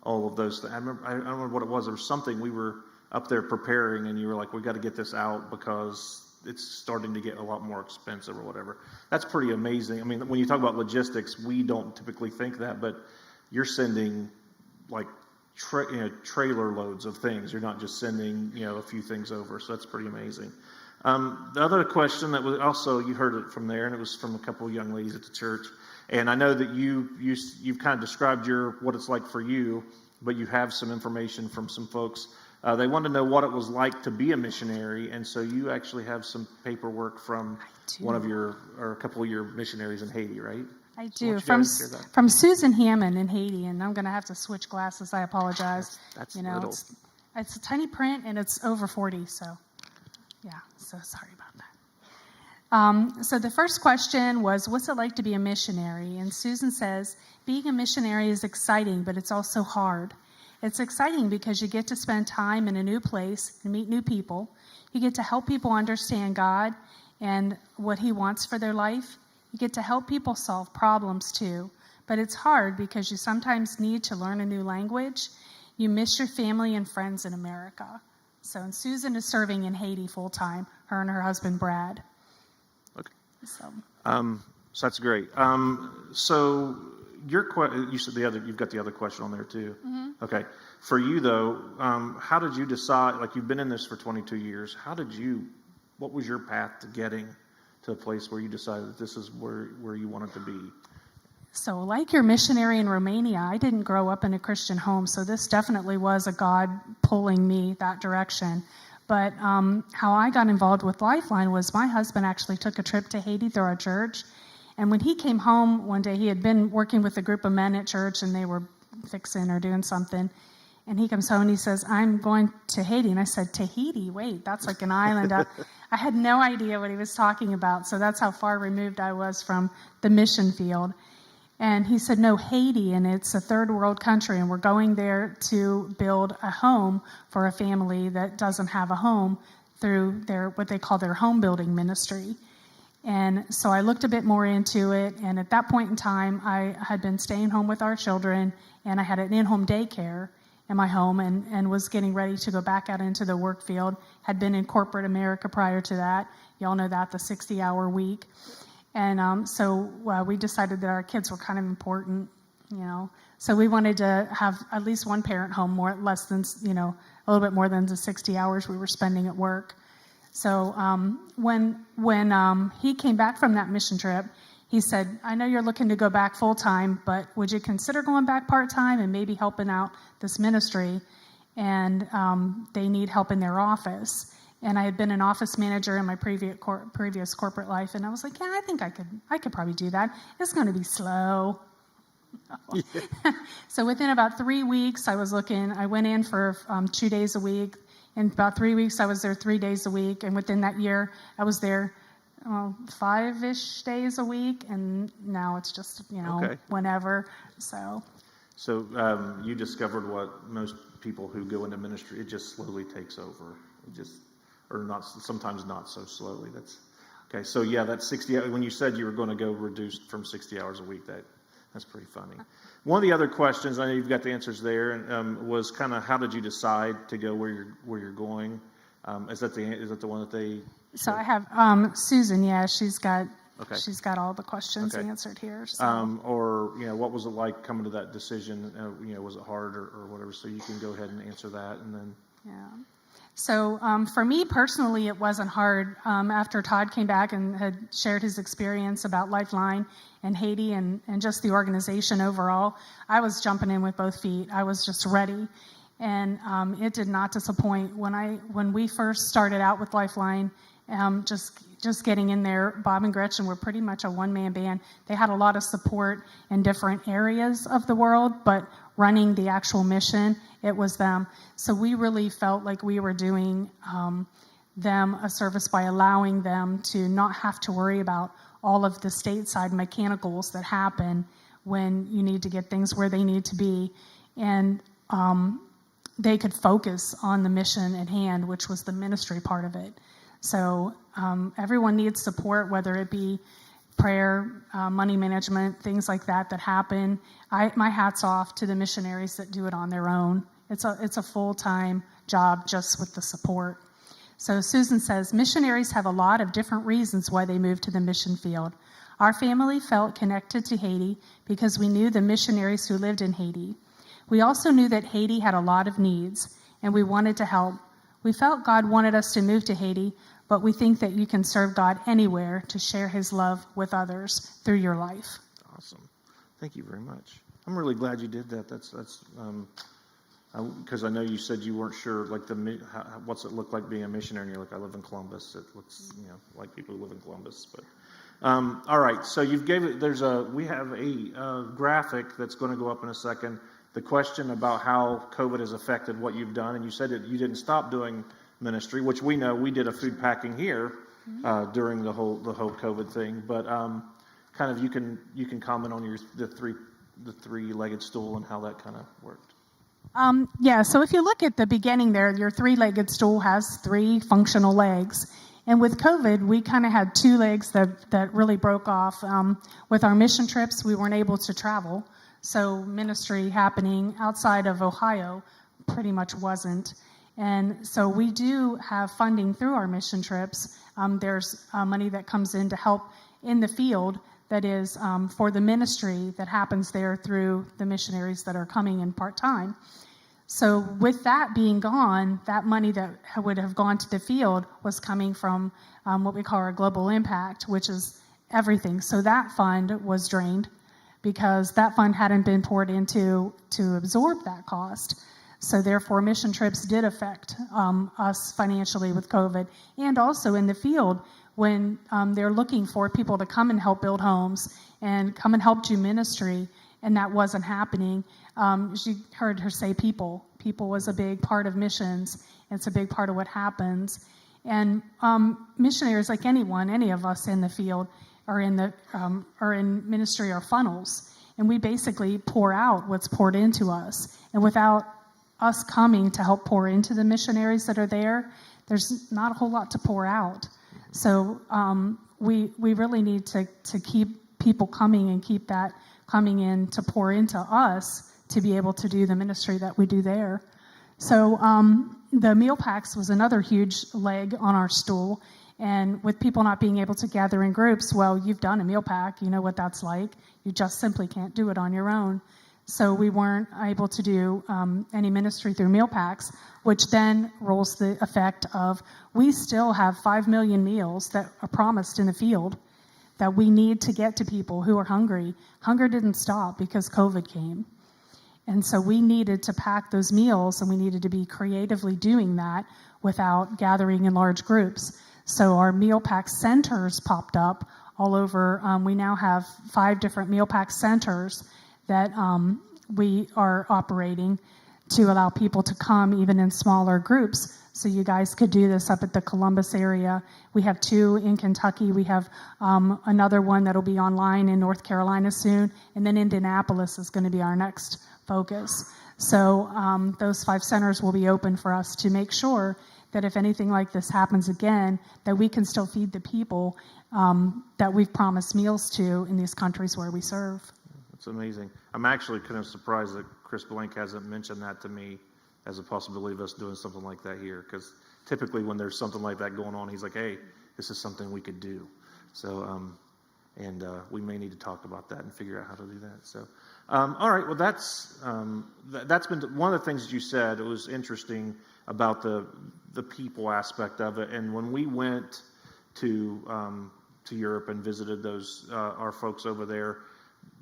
[SPEAKER 2] All of those things. I don't remember what it was. There was something we were up there preparing and you were like, we got to get this out because it's starting to get a lot more expensive or whatever. That's pretty amazing. I mean, when you talk about logistics, we don't typically think that, but you're sending like trailer loads of things. You're not just sending, a few things over. So that's pretty amazing. The other question that was also, you heard it from there, and it was from a couple of young ladies at the church. And I know that you've kind of described what it's like for you, but you have some information from some folks They wanted to know what it was like to be a missionary, and so you actually have some paperwork from one of your, or a couple of your missionaries in Haiti, right?
[SPEAKER 7] I
[SPEAKER 2] So why
[SPEAKER 7] do.
[SPEAKER 2] don't you go ahead and share that?
[SPEAKER 7] From Susan Hammond in Haiti, and I'm going to have to switch glasses. I apologize.
[SPEAKER 2] That's
[SPEAKER 7] You know,
[SPEAKER 2] little.
[SPEAKER 7] it's a tiny print, and it's over 40, so yeah, so sorry about that. So the first question was, what's it like to be a missionary? And Susan says, being a missionary is exciting, but it's also hard. It's exciting because you get to spend time in a new place and meet new people. You get to help people understand God and what He wants for their life. You get to help people solve problems too. But it's hard because you sometimes need to learn a new language. You miss your family and friends in America. So, and Susan is serving in Haiti full time, her and her husband Brad.
[SPEAKER 2] Okay.
[SPEAKER 7] So,
[SPEAKER 2] So that's great. So you said you've got the other question on there too.
[SPEAKER 7] mm-hmm.
[SPEAKER 2] Okay. For you though, how did you decide? Like you've been in this for 22 years. What was your path to getting to a place where you decided that this is where you wanted to be?
[SPEAKER 7] So like your missionary in Romania, I didn't grow up in a Christian home, so this definitely was a God pulling me that direction. But how I got involved with Lifeline was my husband actually took a trip to Haiti through our church. And when he came home one day, he had been working with a group of men at church, and they were fixing or doing something. And he comes home and he says, I'm going to Haiti. And I said, Tahiti? Wait, that's like an island. I had no idea what he was talking about. So that's how far removed I was from the mission field. And he said, no, Haiti, and it's a third world country, and we're going there to build a home for a family that doesn't have a home through what they call their home building ministry. And so I looked a bit more into it, and at that point in time, I had been staying home with our children, and I had an in-home daycare in my home, and was getting ready to go back out into the work field. Had been in corporate America prior to that. Y'all know that, the 60-hour week. And so we decided that our kids were kind of important, you know. So we wanted to have at least one parent home, a little bit more than the 60 hours we were spending at work. So when he came back from that mission trip, he said, I know you're looking to go back full time, but would you consider going back part time and maybe helping out this ministry? And they need help in their office. And I had been an office manager in my previous corporate life, and I was like, yeah, I think I could probably do that. It's going to be slow. Yeah. So within about 3 weeks, I went in for 2 days a week. In about 3 weeks, I was there 3 days a week. And within that year, I was there 5-ish days a week. And now it's just,
[SPEAKER 2] Okay.
[SPEAKER 7] Whenever. So
[SPEAKER 2] you discovered what most people who go into ministry, it just slowly takes over. Or not, sometimes not so slowly. That's okay. So yeah, that's 60. When you said you were going to go reduced from 60 hours a week, that's pretty funny. One of the other questions, I know you've got the answers there, and was kind of how did you decide to go where you're going? Is that the one that they?
[SPEAKER 7] So I have Susan. Yeah, she's got all the questions answered here. So.
[SPEAKER 2] Or what was it like coming to that decision? Was it hard or whatever? So you can go ahead and answer that, and then.
[SPEAKER 7] Yeah. So for me personally, it wasn't hard. After Todd came back and had shared his experience about Lifeline and Haiti and just the organization overall, I was jumping in with both feet. I was just ready. And it did not disappoint. When we first started out with Lifeline, just getting in there, Bob and Gretchen were pretty much a one-man band. They had a lot of support in different areas of the world, but running the actual mission, it was them. So we really felt like we were doing them a service by allowing them to not have to worry about all of the stateside mechanicals that happen when you need to get things where they need to be. And they could focus on the mission at hand, which was the ministry part of it. So everyone needs support, whether it be prayer, money management, things like that happen. My hat's off to the missionaries that do it on their own. It's a full-time job just with the support. So Susan says, missionaries have a lot of different reasons why they move to the mission field. Our family felt connected to Haiti because we knew the missionaries who lived in Haiti. We also knew that Haiti had a lot of needs, and we wanted to help. We felt God wanted us to move to Haiti, but we think that you can serve God anywhere to share his love with others through your life.
[SPEAKER 2] because I know you said you weren't sure, like what's it look like being a missionary? And you're like, I live in Columbus. It looks, like people who live in Columbus. But all right, so you've gave it. We have a graphic that's going to go up in a second. The question about how COVID has affected what you've done, and you said that you didn't stop doing ministry, which we know we did a food packing here during the whole COVID thing. But kind of you can comment on the three-legged stool and how that kind of worked.
[SPEAKER 7] Yeah, so if you look at the beginning there, your three-legged stool has 3 functional legs. And with COVID, we kind of had 2 legs that really broke off. With our mission trips, we weren't able to travel. So ministry happening outside of Ohio pretty much wasn't. And so we do have funding through our mission trips. There's money that comes in to help in the field that is for the ministry that happens there through the missionaries that are coming in part-time. So with that being gone, that money that would have gone to the field was coming from what we call our global impact, which is everything. So that fund was drained because that fund hadn't been poured into to absorb that cost. So therefore, mission trips did affect us financially with COVID, and also in the field when they're looking for people to come and help build homes and come and help do ministry, and that wasn't happening. She heard her say people. People was a big part of missions. It's a big part of what happens. And missionaries, like any of us in the field, are in ministry or funnels, and we basically pour out what's poured into us. And without us coming to help pour into the missionaries that are there, there's not a whole lot to pour out. So we really need to keep people coming and keep that coming in to pour into us to be able to do the ministry that we do there. So the meal packs was another huge leg on our stool. And with people not being able to gather in groups, well, you've done a meal pack. You know what that's like. You just simply can't do it on your own. So we weren't able to do any ministry through meal packs, which then rolls the effect of we still have 5 million meals that are promised in the field that we need to get to people who are hungry. Hunger didn't stop because COVID came. And so we needed to pack those meals, and we needed to be creatively doing that without gathering in large groups. So our meal pack centers popped up all over. We now have 5 different meal pack centers that we are operating to allow people to come even in smaller groups. So you guys could do this up at the Columbus area. We have 2 in Kentucky. We have another one that'll be online in North Carolina soon. And then Indianapolis is going to be our next focus. So those 5 centers will be open for us to make sure that if anything like this happens again, that we can still feed the people that we've promised meals to in these countries where we serve.
[SPEAKER 2] That's amazing. I'm actually kind of surprised that Chris Blank hasn't mentioned that to me as a possibility of us doing something like that here, because typically when there's something like that going on, he's like, hey, this is something we could do. So, we may need to talk about that and figure out how to do that. So, all right, well, that's been one of the things that you said. It was interesting about the people aspect of it. And when we went to Europe and visited those our folks over there,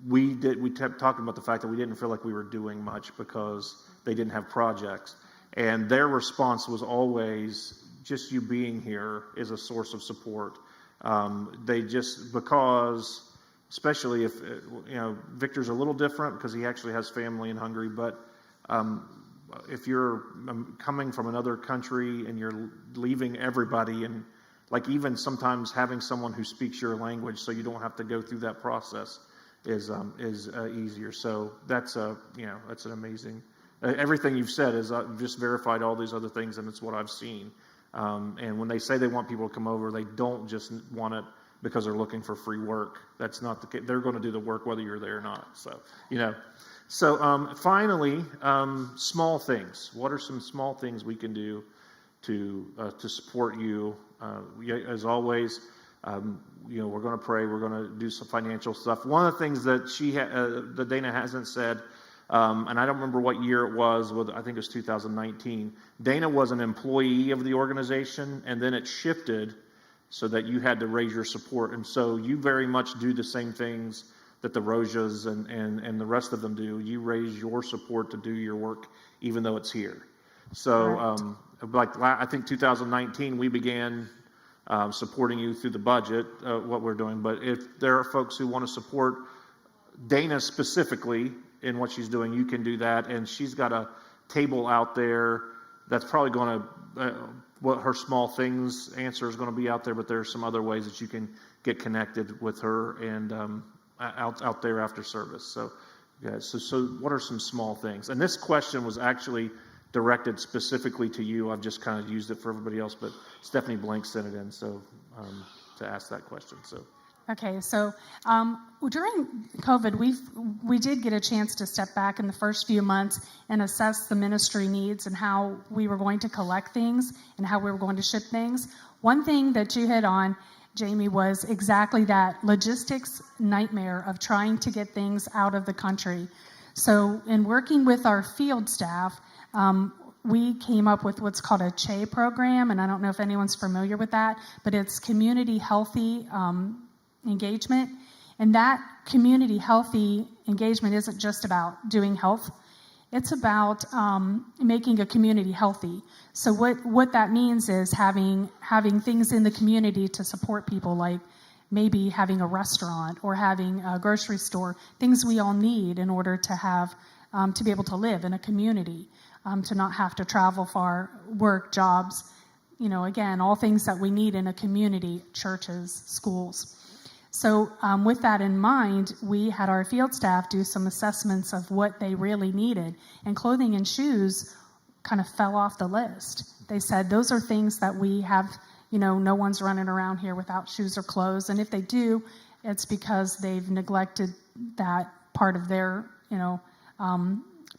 [SPEAKER 2] we kept talking about the fact that we didn't feel like we were doing much because they didn't have projects. And their response was always, just you being here is a source of support. Because, especially if, Victor's a little different because he actually has family in Hungary, but if you're coming from another country and you're leaving everybody, and like even sometimes having someone who speaks your language so you don't have to go through that process is easier. So that's that's an amazing. Everything you've said is just verified all these other things, and it's what I've seen. And when they say they want people to come over, they don't just want it because they're looking for free work. That's not the case. They're going to do the work whether you're there or not. So So finally, small things. What are some small things we can do to support you? As always, we're going to pray. We're going to do some financial stuff. One of the things that that Dana hasn't said, and I don't remember what year it was. I think it was 2019. Dana was an employee of the organization, and then it shifted so that you had to raise your support. And so you very much do the same things that the Rojas and the rest of them do. You raise your support to do your work even though it's here. So, I think 2019, we began supporting you through the budget, what we're doing. But if there are folks who want to support Dana specifically in what she's doing, you can do that. And she's got a table out there that's probably going to, what her small things answer is going to be out there, but there are some other ways that you can get connected with her and out there after service. So, yeah, so what are some small things? And this question was actually directed specifically to you. I've just kind of used it for everybody else, but Stephanie Blank sent it in, so to ask that question. So.
[SPEAKER 7] Okay, so during COVID, we did get a chance to step back in the first few months and assess the ministry needs and how we were going to collect things and how we were going to ship things. One thing that you hit on, Jamie, was exactly that logistics nightmare of trying to get things out of the country. So in working with our field staff, we came up with what's called a CHE program, and I don't know if anyone's familiar with that, but it's community healthy engagement. And that community healthy engagement isn't just about doing health. It's about making a community healthy. So what that means is having things in the community to support people, like maybe having a restaurant or having a grocery store, things we all need in order to have to be able to live in a community, to not have to travel far, work, jobs, again, all things that we need in a community, churches, schools. So with that in mind, we had our field staff do some assessments of what they really needed, and clothing and shoes kind of fell off the list. They said those are things that we have, no one's running around here without shoes or clothes, and if they do, it's because they've neglected that part of their,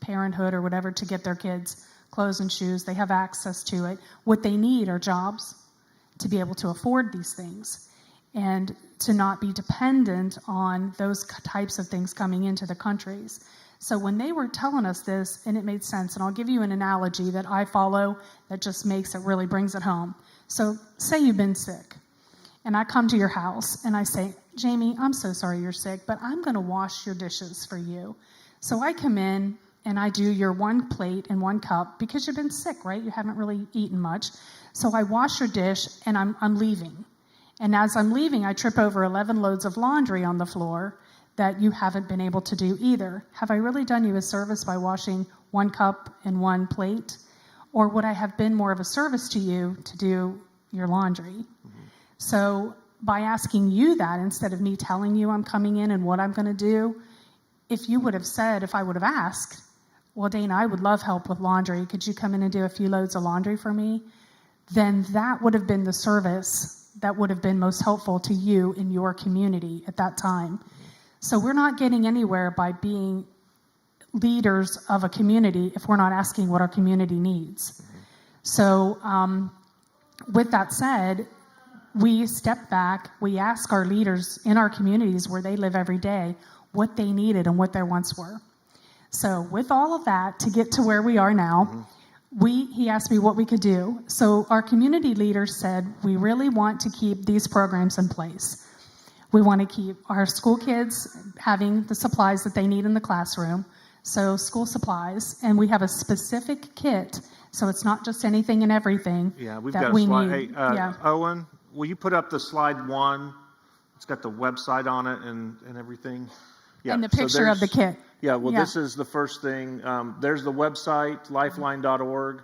[SPEAKER 7] parenthood or whatever to get their kids clothes and shoes. They have access to it. What they need are jobs to be able to afford these things and to not be dependent on those types of things coming into the countries. So when they were telling us this, and it made sense, and I'll give you an analogy that I follow that just really brings it home. So say you've been sick, and I come to your house, and I say, Jamie, I'm so sorry you're sick, but I'm going to wash your dishes for you. So I come in, and I do your one plate and one cup because you've been sick, right? You haven't really eaten much. So I wash your dish, and I'm leaving. And as I'm leaving, I trip over 11 loads of laundry on the floor that you haven't been able to do either. Have I really done you a service by washing one cup and one plate? Or would I have been more of a service to you to do your laundry? Mm-hmm. So by asking you that, instead of me telling you I'm coming in and what I'm going to do, if you would have said, if I would have asked, well, Dana, I would love help with laundry. Could you come in and do a few loads of laundry for me? Then that would have been the service that would have been most helpful to you in your community at that time. So we're not getting anywhere by being leaders of a community if we're not asking what our community needs. So with that said, we step back, we ask our leaders in our communities where they live every day what they needed and what their wants were. So with all of that, to get to where we are now, he asked me what we could do. So our community leaders said, we really want to keep these programs in place. We want to keep our school kids having the supplies that they need in the classroom, so school supplies, and we have a specific kit, so it's not just anything and everything
[SPEAKER 2] We've
[SPEAKER 7] that
[SPEAKER 2] got a
[SPEAKER 7] we
[SPEAKER 2] slide.
[SPEAKER 7] need.
[SPEAKER 2] Hey, Owen, will you put up the slide 1? It's got the website on it and everything.
[SPEAKER 7] And the picture of the kit.
[SPEAKER 2] This is the first thing. There's the website, lifeline.org,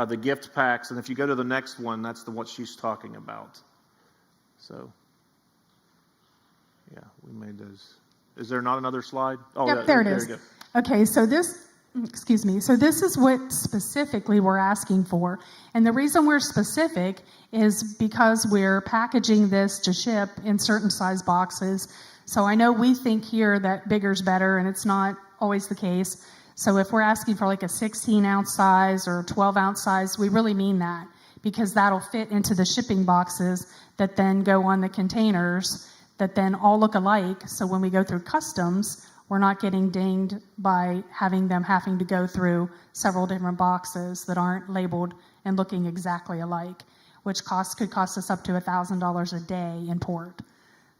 [SPEAKER 2] the gift packs, and if you go to the next one, that's what she's talking about. So, we made those. Is there not another slide? Oh,
[SPEAKER 7] yep, there it is.
[SPEAKER 2] You go.
[SPEAKER 7] Okay, so this is what specifically we're asking for. And the reason we're specific is because we're packaging this to ship in certain size boxes. So I know we think here that bigger's better, and it's not always the case. So if we're asking for like a 16-ounce size or 12-ounce size, we really mean that, because that'll fit into the shipping boxes that then go on the containers that then all look alike. So when we go through customs, we're not getting dinged by having to go through several different boxes that aren't labeled and looking exactly alike, which could cost us up to $1,000 a day in port.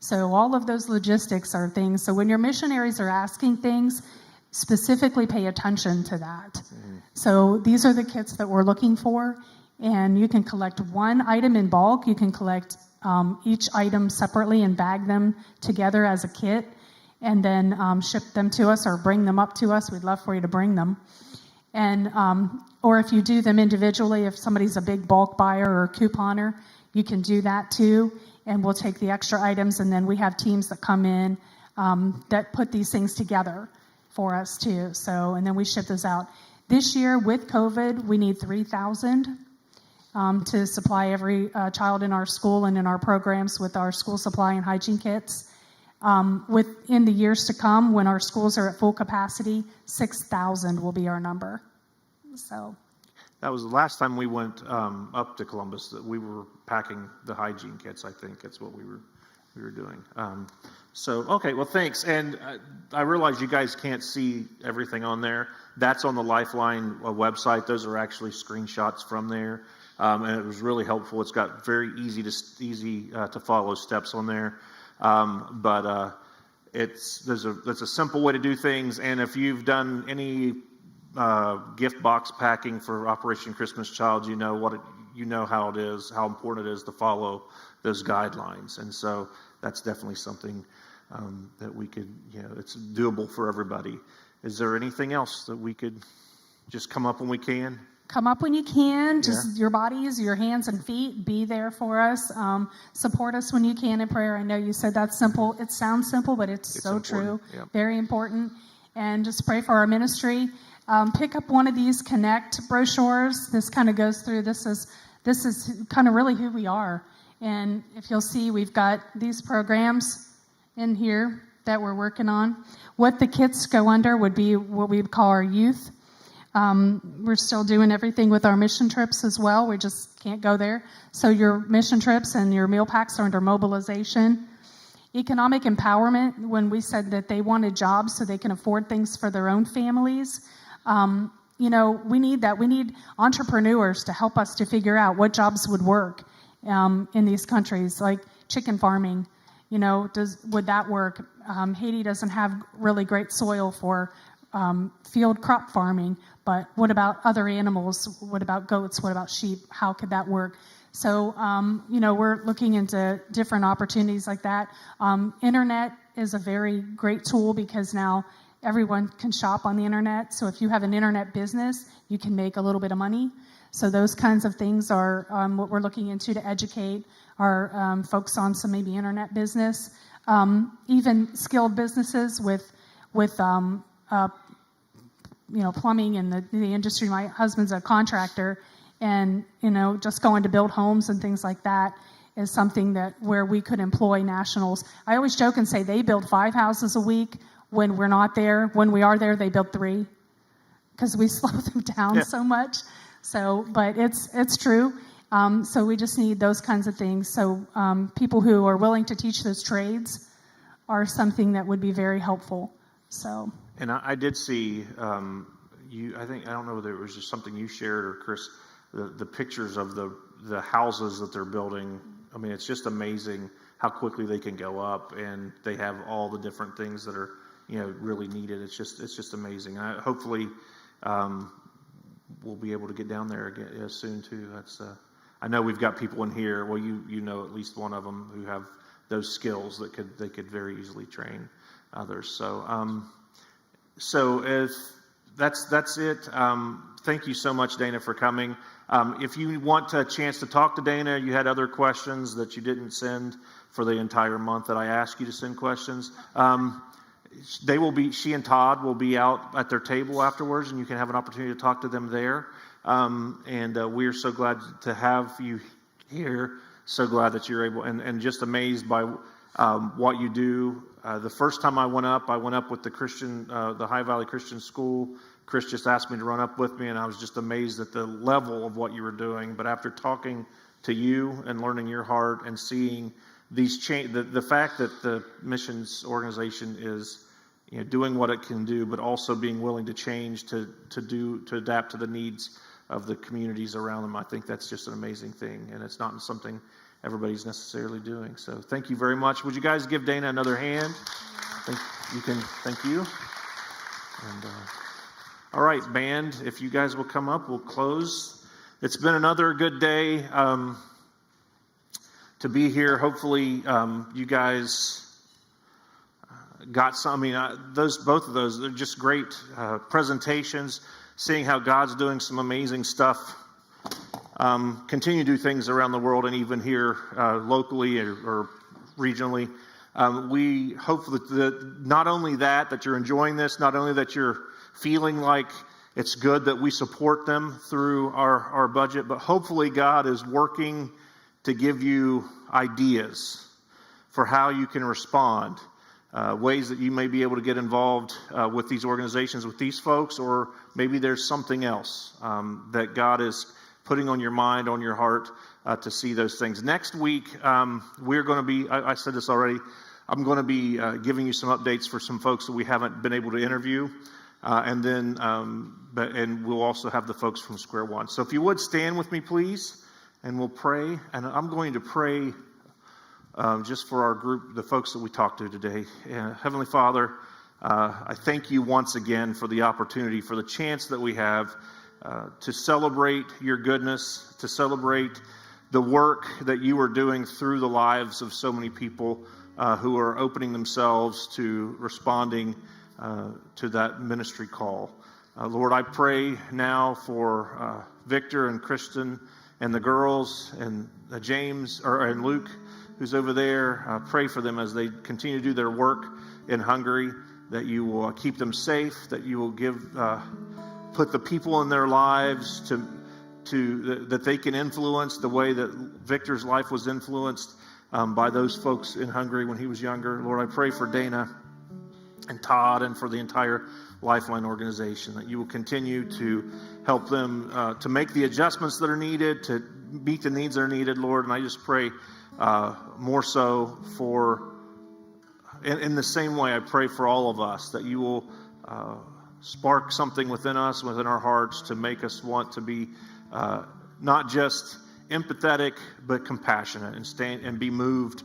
[SPEAKER 7] So all of those logistics are things. So when your missionaries are asking things, specifically pay attention to that. So these are the kits that we're looking for, and you can collect one item in bulk. You can collect each item separately and bag them together as a kit, and then ship them to us or bring them up to us. We'd love for you to bring them. And or if you do them individually, if somebody's a big bulk buyer or couponer, you can do that too. And we'll take the extra items, and then we have teams that come in that put these things together for us too. So, and then we ship those out. This year with COVID, we need 3,000 to supply every child in our school and in our programs with our school supply and hygiene kits. Within the years to come, when our schools are at full capacity, 6,000 will be our number. So
[SPEAKER 2] That was the last time we went up to Columbus that we were packing the hygiene kits. I think that's what we were doing. Okay, well, thanks. And I realize you guys can't see everything on there. That's on the Lifeline website. Those are actually screenshots from there, and it was really helpful. It's got very easy to follow steps on there. That's a simple way to do things. And if you've done any gift box packing for Operation Christmas Child, you know how it is, how important it is to follow those guidelines. And so that's definitely something that we could, it's doable for everybody. Is there anything else that we could just come up when we can?
[SPEAKER 7] Come up when you can. Just your bodies, your hands and feet, be there for us. Support us when you can in prayer. I know you said that's simple. It sounds simple, but it's so
[SPEAKER 2] important.
[SPEAKER 7] true.
[SPEAKER 2] Yep.
[SPEAKER 7] Very important. And just pray for our ministry. Pick up one of these Connect brochures. This kind of goes through, this is kind of really who we are. And if you'll see, we've got these programs in here that we're working on. What the kits go under would be what we call our youth. We're still doing everything with our mission trips as well. We just can't go there. So your mission trips and your meal packs are under mobilization. Economic empowerment, when we said that they wanted jobs so they can afford things for their own families. We need that. We need entrepreneurs to help us to figure out what jobs would work in these countries, like chicken farming. Would that work? Haiti doesn't have really great soil for field crop farming, but what about other animals? What about goats? What about sheep? How could that work? So, we're looking into different opportunities like that. Internet is a very great tool because now everyone can shop on the internet. So if you have an internet business, you can make a little bit of money. So those kinds of things are what we're looking into to educate our folks on some maybe internet business. Even skilled businesses with plumbing and the industry. My husband's a contractor, and just going to build homes and things like that is something where we could employ nationals. I always joke and say they build 5 houses a week. When we're not there, when we are there, they build 3 because we slow them down so much. So, but it's true. So we just need those kinds of things. So people who are willing to teach those trades are something that would be very helpful. So.
[SPEAKER 2] And I did see I don't know whether it was just something you shared or Chris, the pictures of the houses that they're building. I mean, it's just amazing how quickly they can go up, and they have all the different things that are really needed. It's just amazing. Hopefully we'll be able to get down there again soon too. I know we've got people in here. Well, you know at least one of them who have those skills that they could very easily train others. So if that's it. Thank you so much, Dana, for coming. If you want a chance to talk to Dana, you had other questions that you didn't send for the entire month that I asked you to send questions. She and Todd will be out at their table afterwards, and you can have an opportunity to talk to them there. We are so glad to have you here. So glad that you're able, and just amazed by what you do. The first time I went up with the High Valley Christian School. Chris just asked me to run up with me, and I was just amazed at the level of what you were doing. But after talking to you and learning your heart and seeing these change, the fact that the missions organization is doing what it can do, but also being willing to change to adapt to the needs of the communities around them, I think that's just an amazing thing, and it's not something everybody's necessarily doing. So thank you very much. Would you guys give Dana another hand? Thank you. And all right, band, if you guys will come up, we'll close. It's been another good day to be here. Hopefully, you guys got some. I mean, both of those, they're just great presentations. Seeing how God's doing some amazing stuff. Continue to do things around the world and even here locally or regionally. We hope that not only that you're enjoying this, not only that you're feeling like it's good that we support them through our budget, but hopefully God is working to give you ideas for how you can respond, ways that you may be able to get involved with these organizations, with these folks, or maybe there's something else that God is putting on your mind, on your heart to see those things. Next week, we're going to be, I said this already, I'm going to be giving you some updates for some folks that we haven't been able to interview. And we'll also have the folks from Square One. So if you would stand with me, please, and we'll pray. And I'm going to pray just for our group, the folks that we talked to today. Heavenly Father, I thank you once again for the opportunity, for the chance that we have to celebrate your goodness, to celebrate the work that you are doing through the lives of so many people who are opening themselves to responding to that ministry call. Lord, I pray now for Victor and Kristen and the girls and James and Luke, who's over there. Pray for them as they continue to do their work in Hungary, that you will keep them safe, that you will put the people in their lives that they can influence the way that Victor's life was influenced by those folks in Hungary when he was younger. Lord, I pray for Dana and Todd and for the entire Lifeline organization, that you will continue to help them to make the adjustments that are needed, to meet the needs that are needed, Lord. And I just pray more so in the same way I pray for all of us, that you will spark something within us, within our hearts, to make us want to be not just empathetic, but compassionate and be moved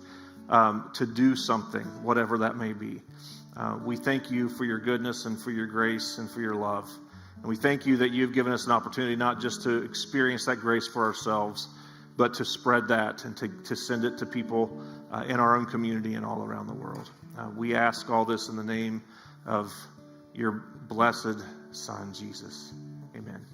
[SPEAKER 2] to do something, whatever that may be. We thank you for your goodness and for your grace and for your love. And we thank you that you've given us an opportunity not just to experience that grace for ourselves, but to spread that and to send it to people in our own community and all around the world. We ask all this in the name of your blessed Son, Jesus. Amen.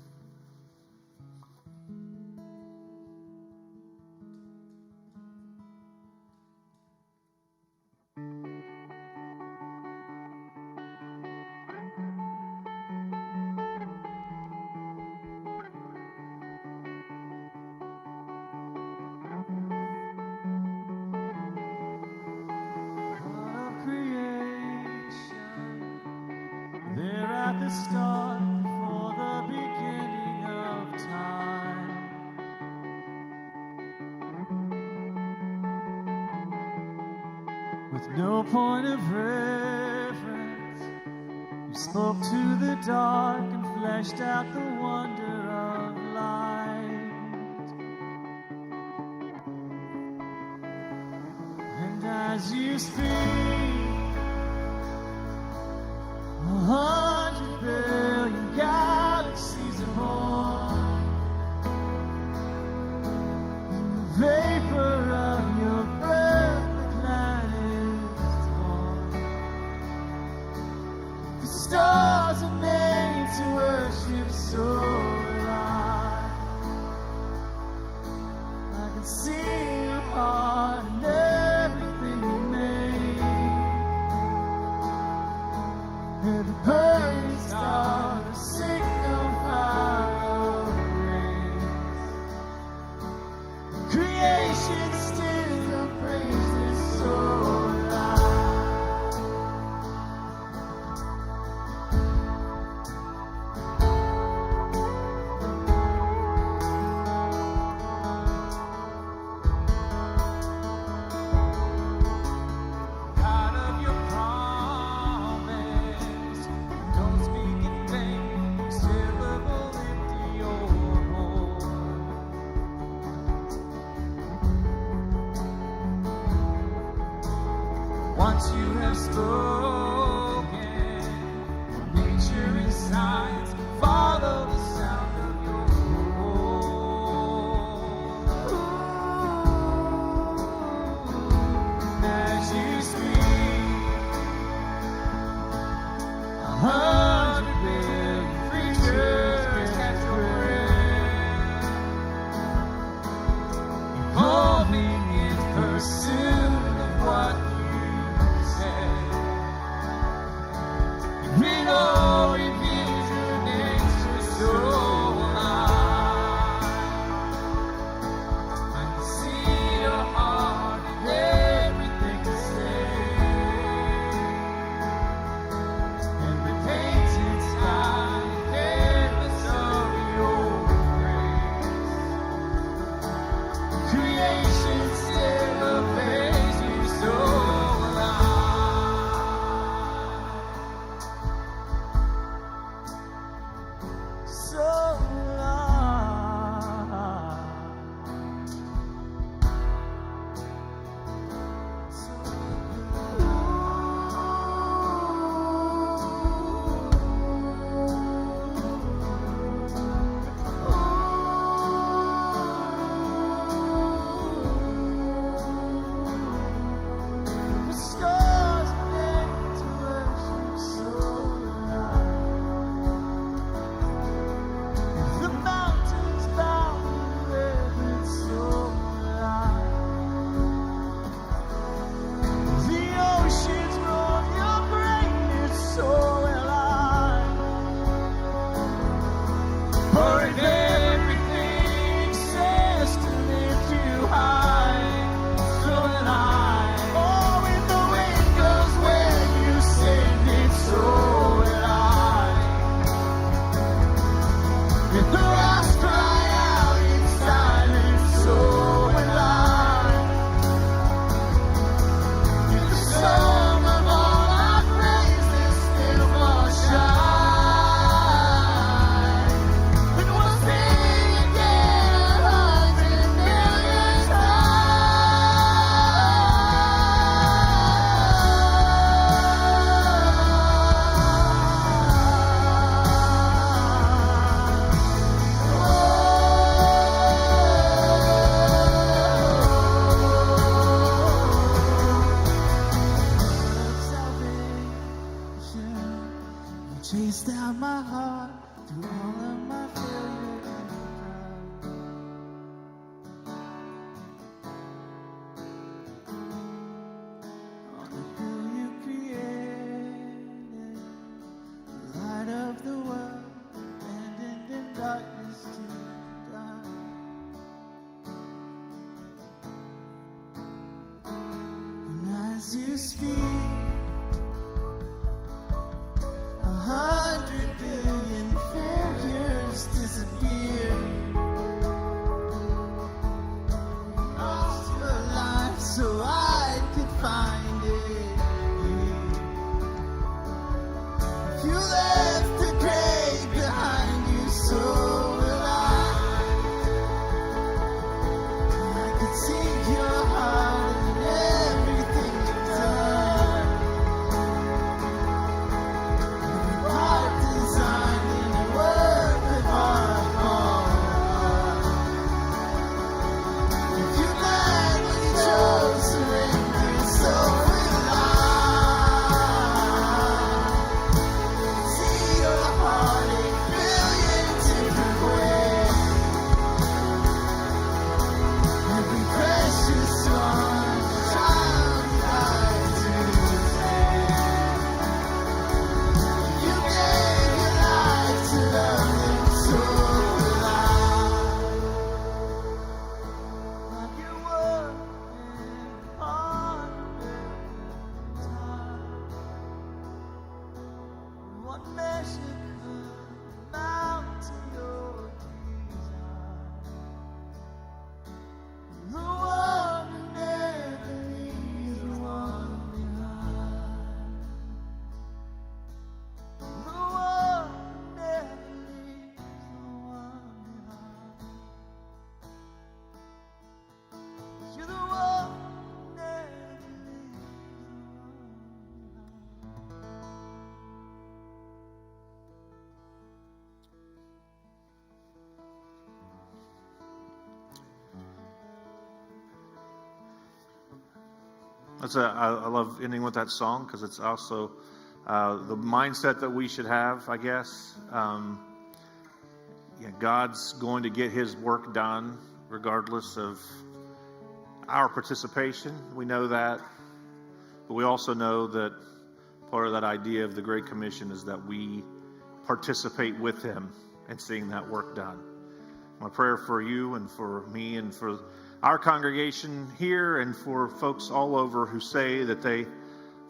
[SPEAKER 1] There at the start, before the beginning of time, with no point of reference, you spoke to the dark and fleshed out the wonder of light. And as you speak, 100 billion galaxies are born. In the vapor of your breath, the planets torn. The stars are made to worship so alive. I can see your heart in everything you made. And the burning star, the signal fire of grace. Creation still praises so loud. God of your promise, don't speak in vain, syllable empty or void. Once you have spoken, nature chased out my heart through all of my failure and pride. On the hill you created, the light of the world, abandoned in darkness to die. And as you speak, 100 billion failures disappear. Lost your life so I could find it. If you left the grave behind you, so will I. I could see your heart in everything you've done. Heart designed in a work of art. If you gladly chose surrender, so will I. See your heart in a billion different ways. Every precious one, child died to save. You gave your life to love them, so will I. Like you were on the time. What measure could amount to your desire? The one who never leaves the one behind. The one who never leaves the one behind. You're the one who never leaves the one
[SPEAKER 2] I love ending with that song because it's also the mindset that we should have, I guess. God's going to get his work done regardless of our participation. We know that. But we also know that part of that idea of the Great Commission is that we participate with him in seeing that work done. My prayer for you and for me and for our congregation here and for folks all over who say that they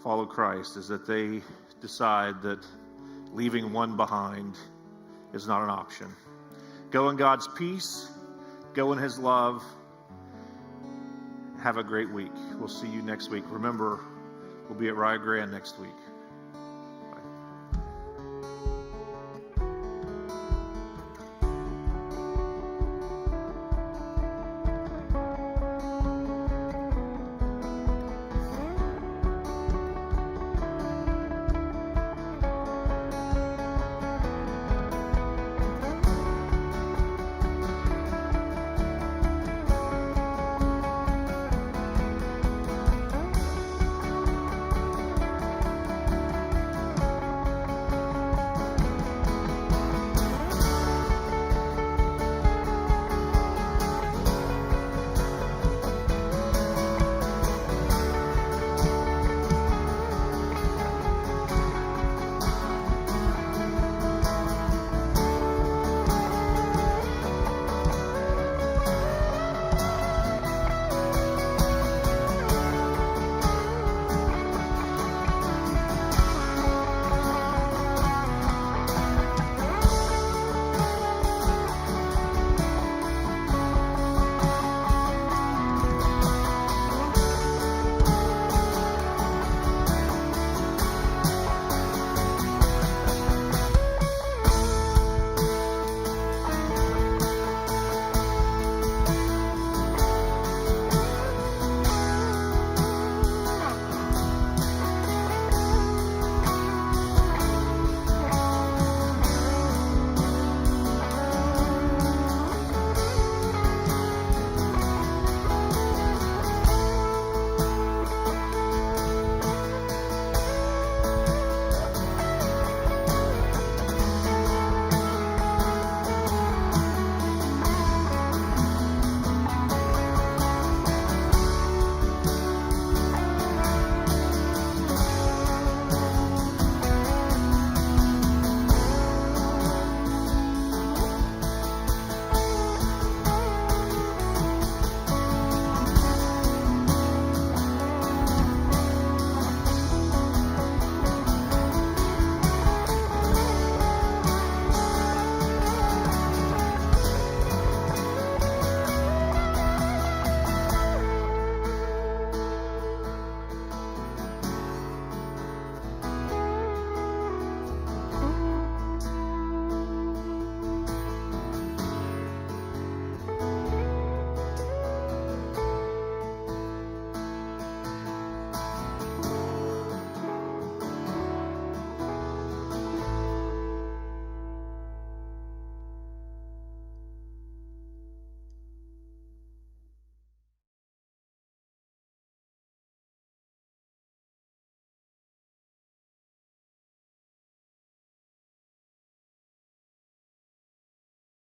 [SPEAKER 2] follow Christ is that they decide that leaving one behind is not an option. Go in God's peace. Go in his love. Have a great week. We'll see you next week. Remember, we'll be at Rio Grande next week.